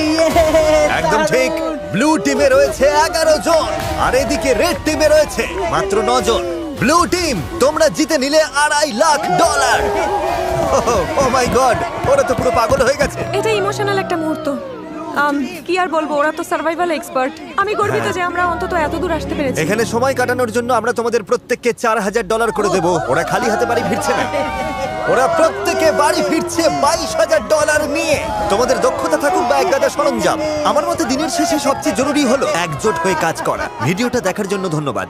একদম ঠিক। ব্লু টিমে রয়েছে 11 জন আর এদিকে রেড টিমে রয়েছে মাত্র 9 জন। ব্লু টিম, তোমরা জিতে নিলে $2.5 লাখ। ও মাই গড, ওরা তো পুরো পাগল হয়ে গেছে। এটা ইমোশনাল একটা মুহূর্ত। কি আর বলবো, ওরা তো সার্ভাইভাল এক্সপার্ট। আমি গর্বিত যে আমরা অন্তত এত দূর আসতে পেরেছি। এখানে সময় কাটানোর জন্য আমরা তোমাদের প্রত্যেককে $4,000 করে দেব। ওরা খালি হাতে বাড়ি ফিরছে না, ওরা প্রত্যেকে বাড়ি ফিরছে $22,000 নিয়ে। তোমাদের দক্ষতা থাকুক বা একগাদা সরঞ্জাম, আমার মতে দিনের শেষে সবচেয়ে জরুরি হলো একজোট হয়ে কাজ করা। ভিডিওটা দেখার জন্য ধন্যবাদ।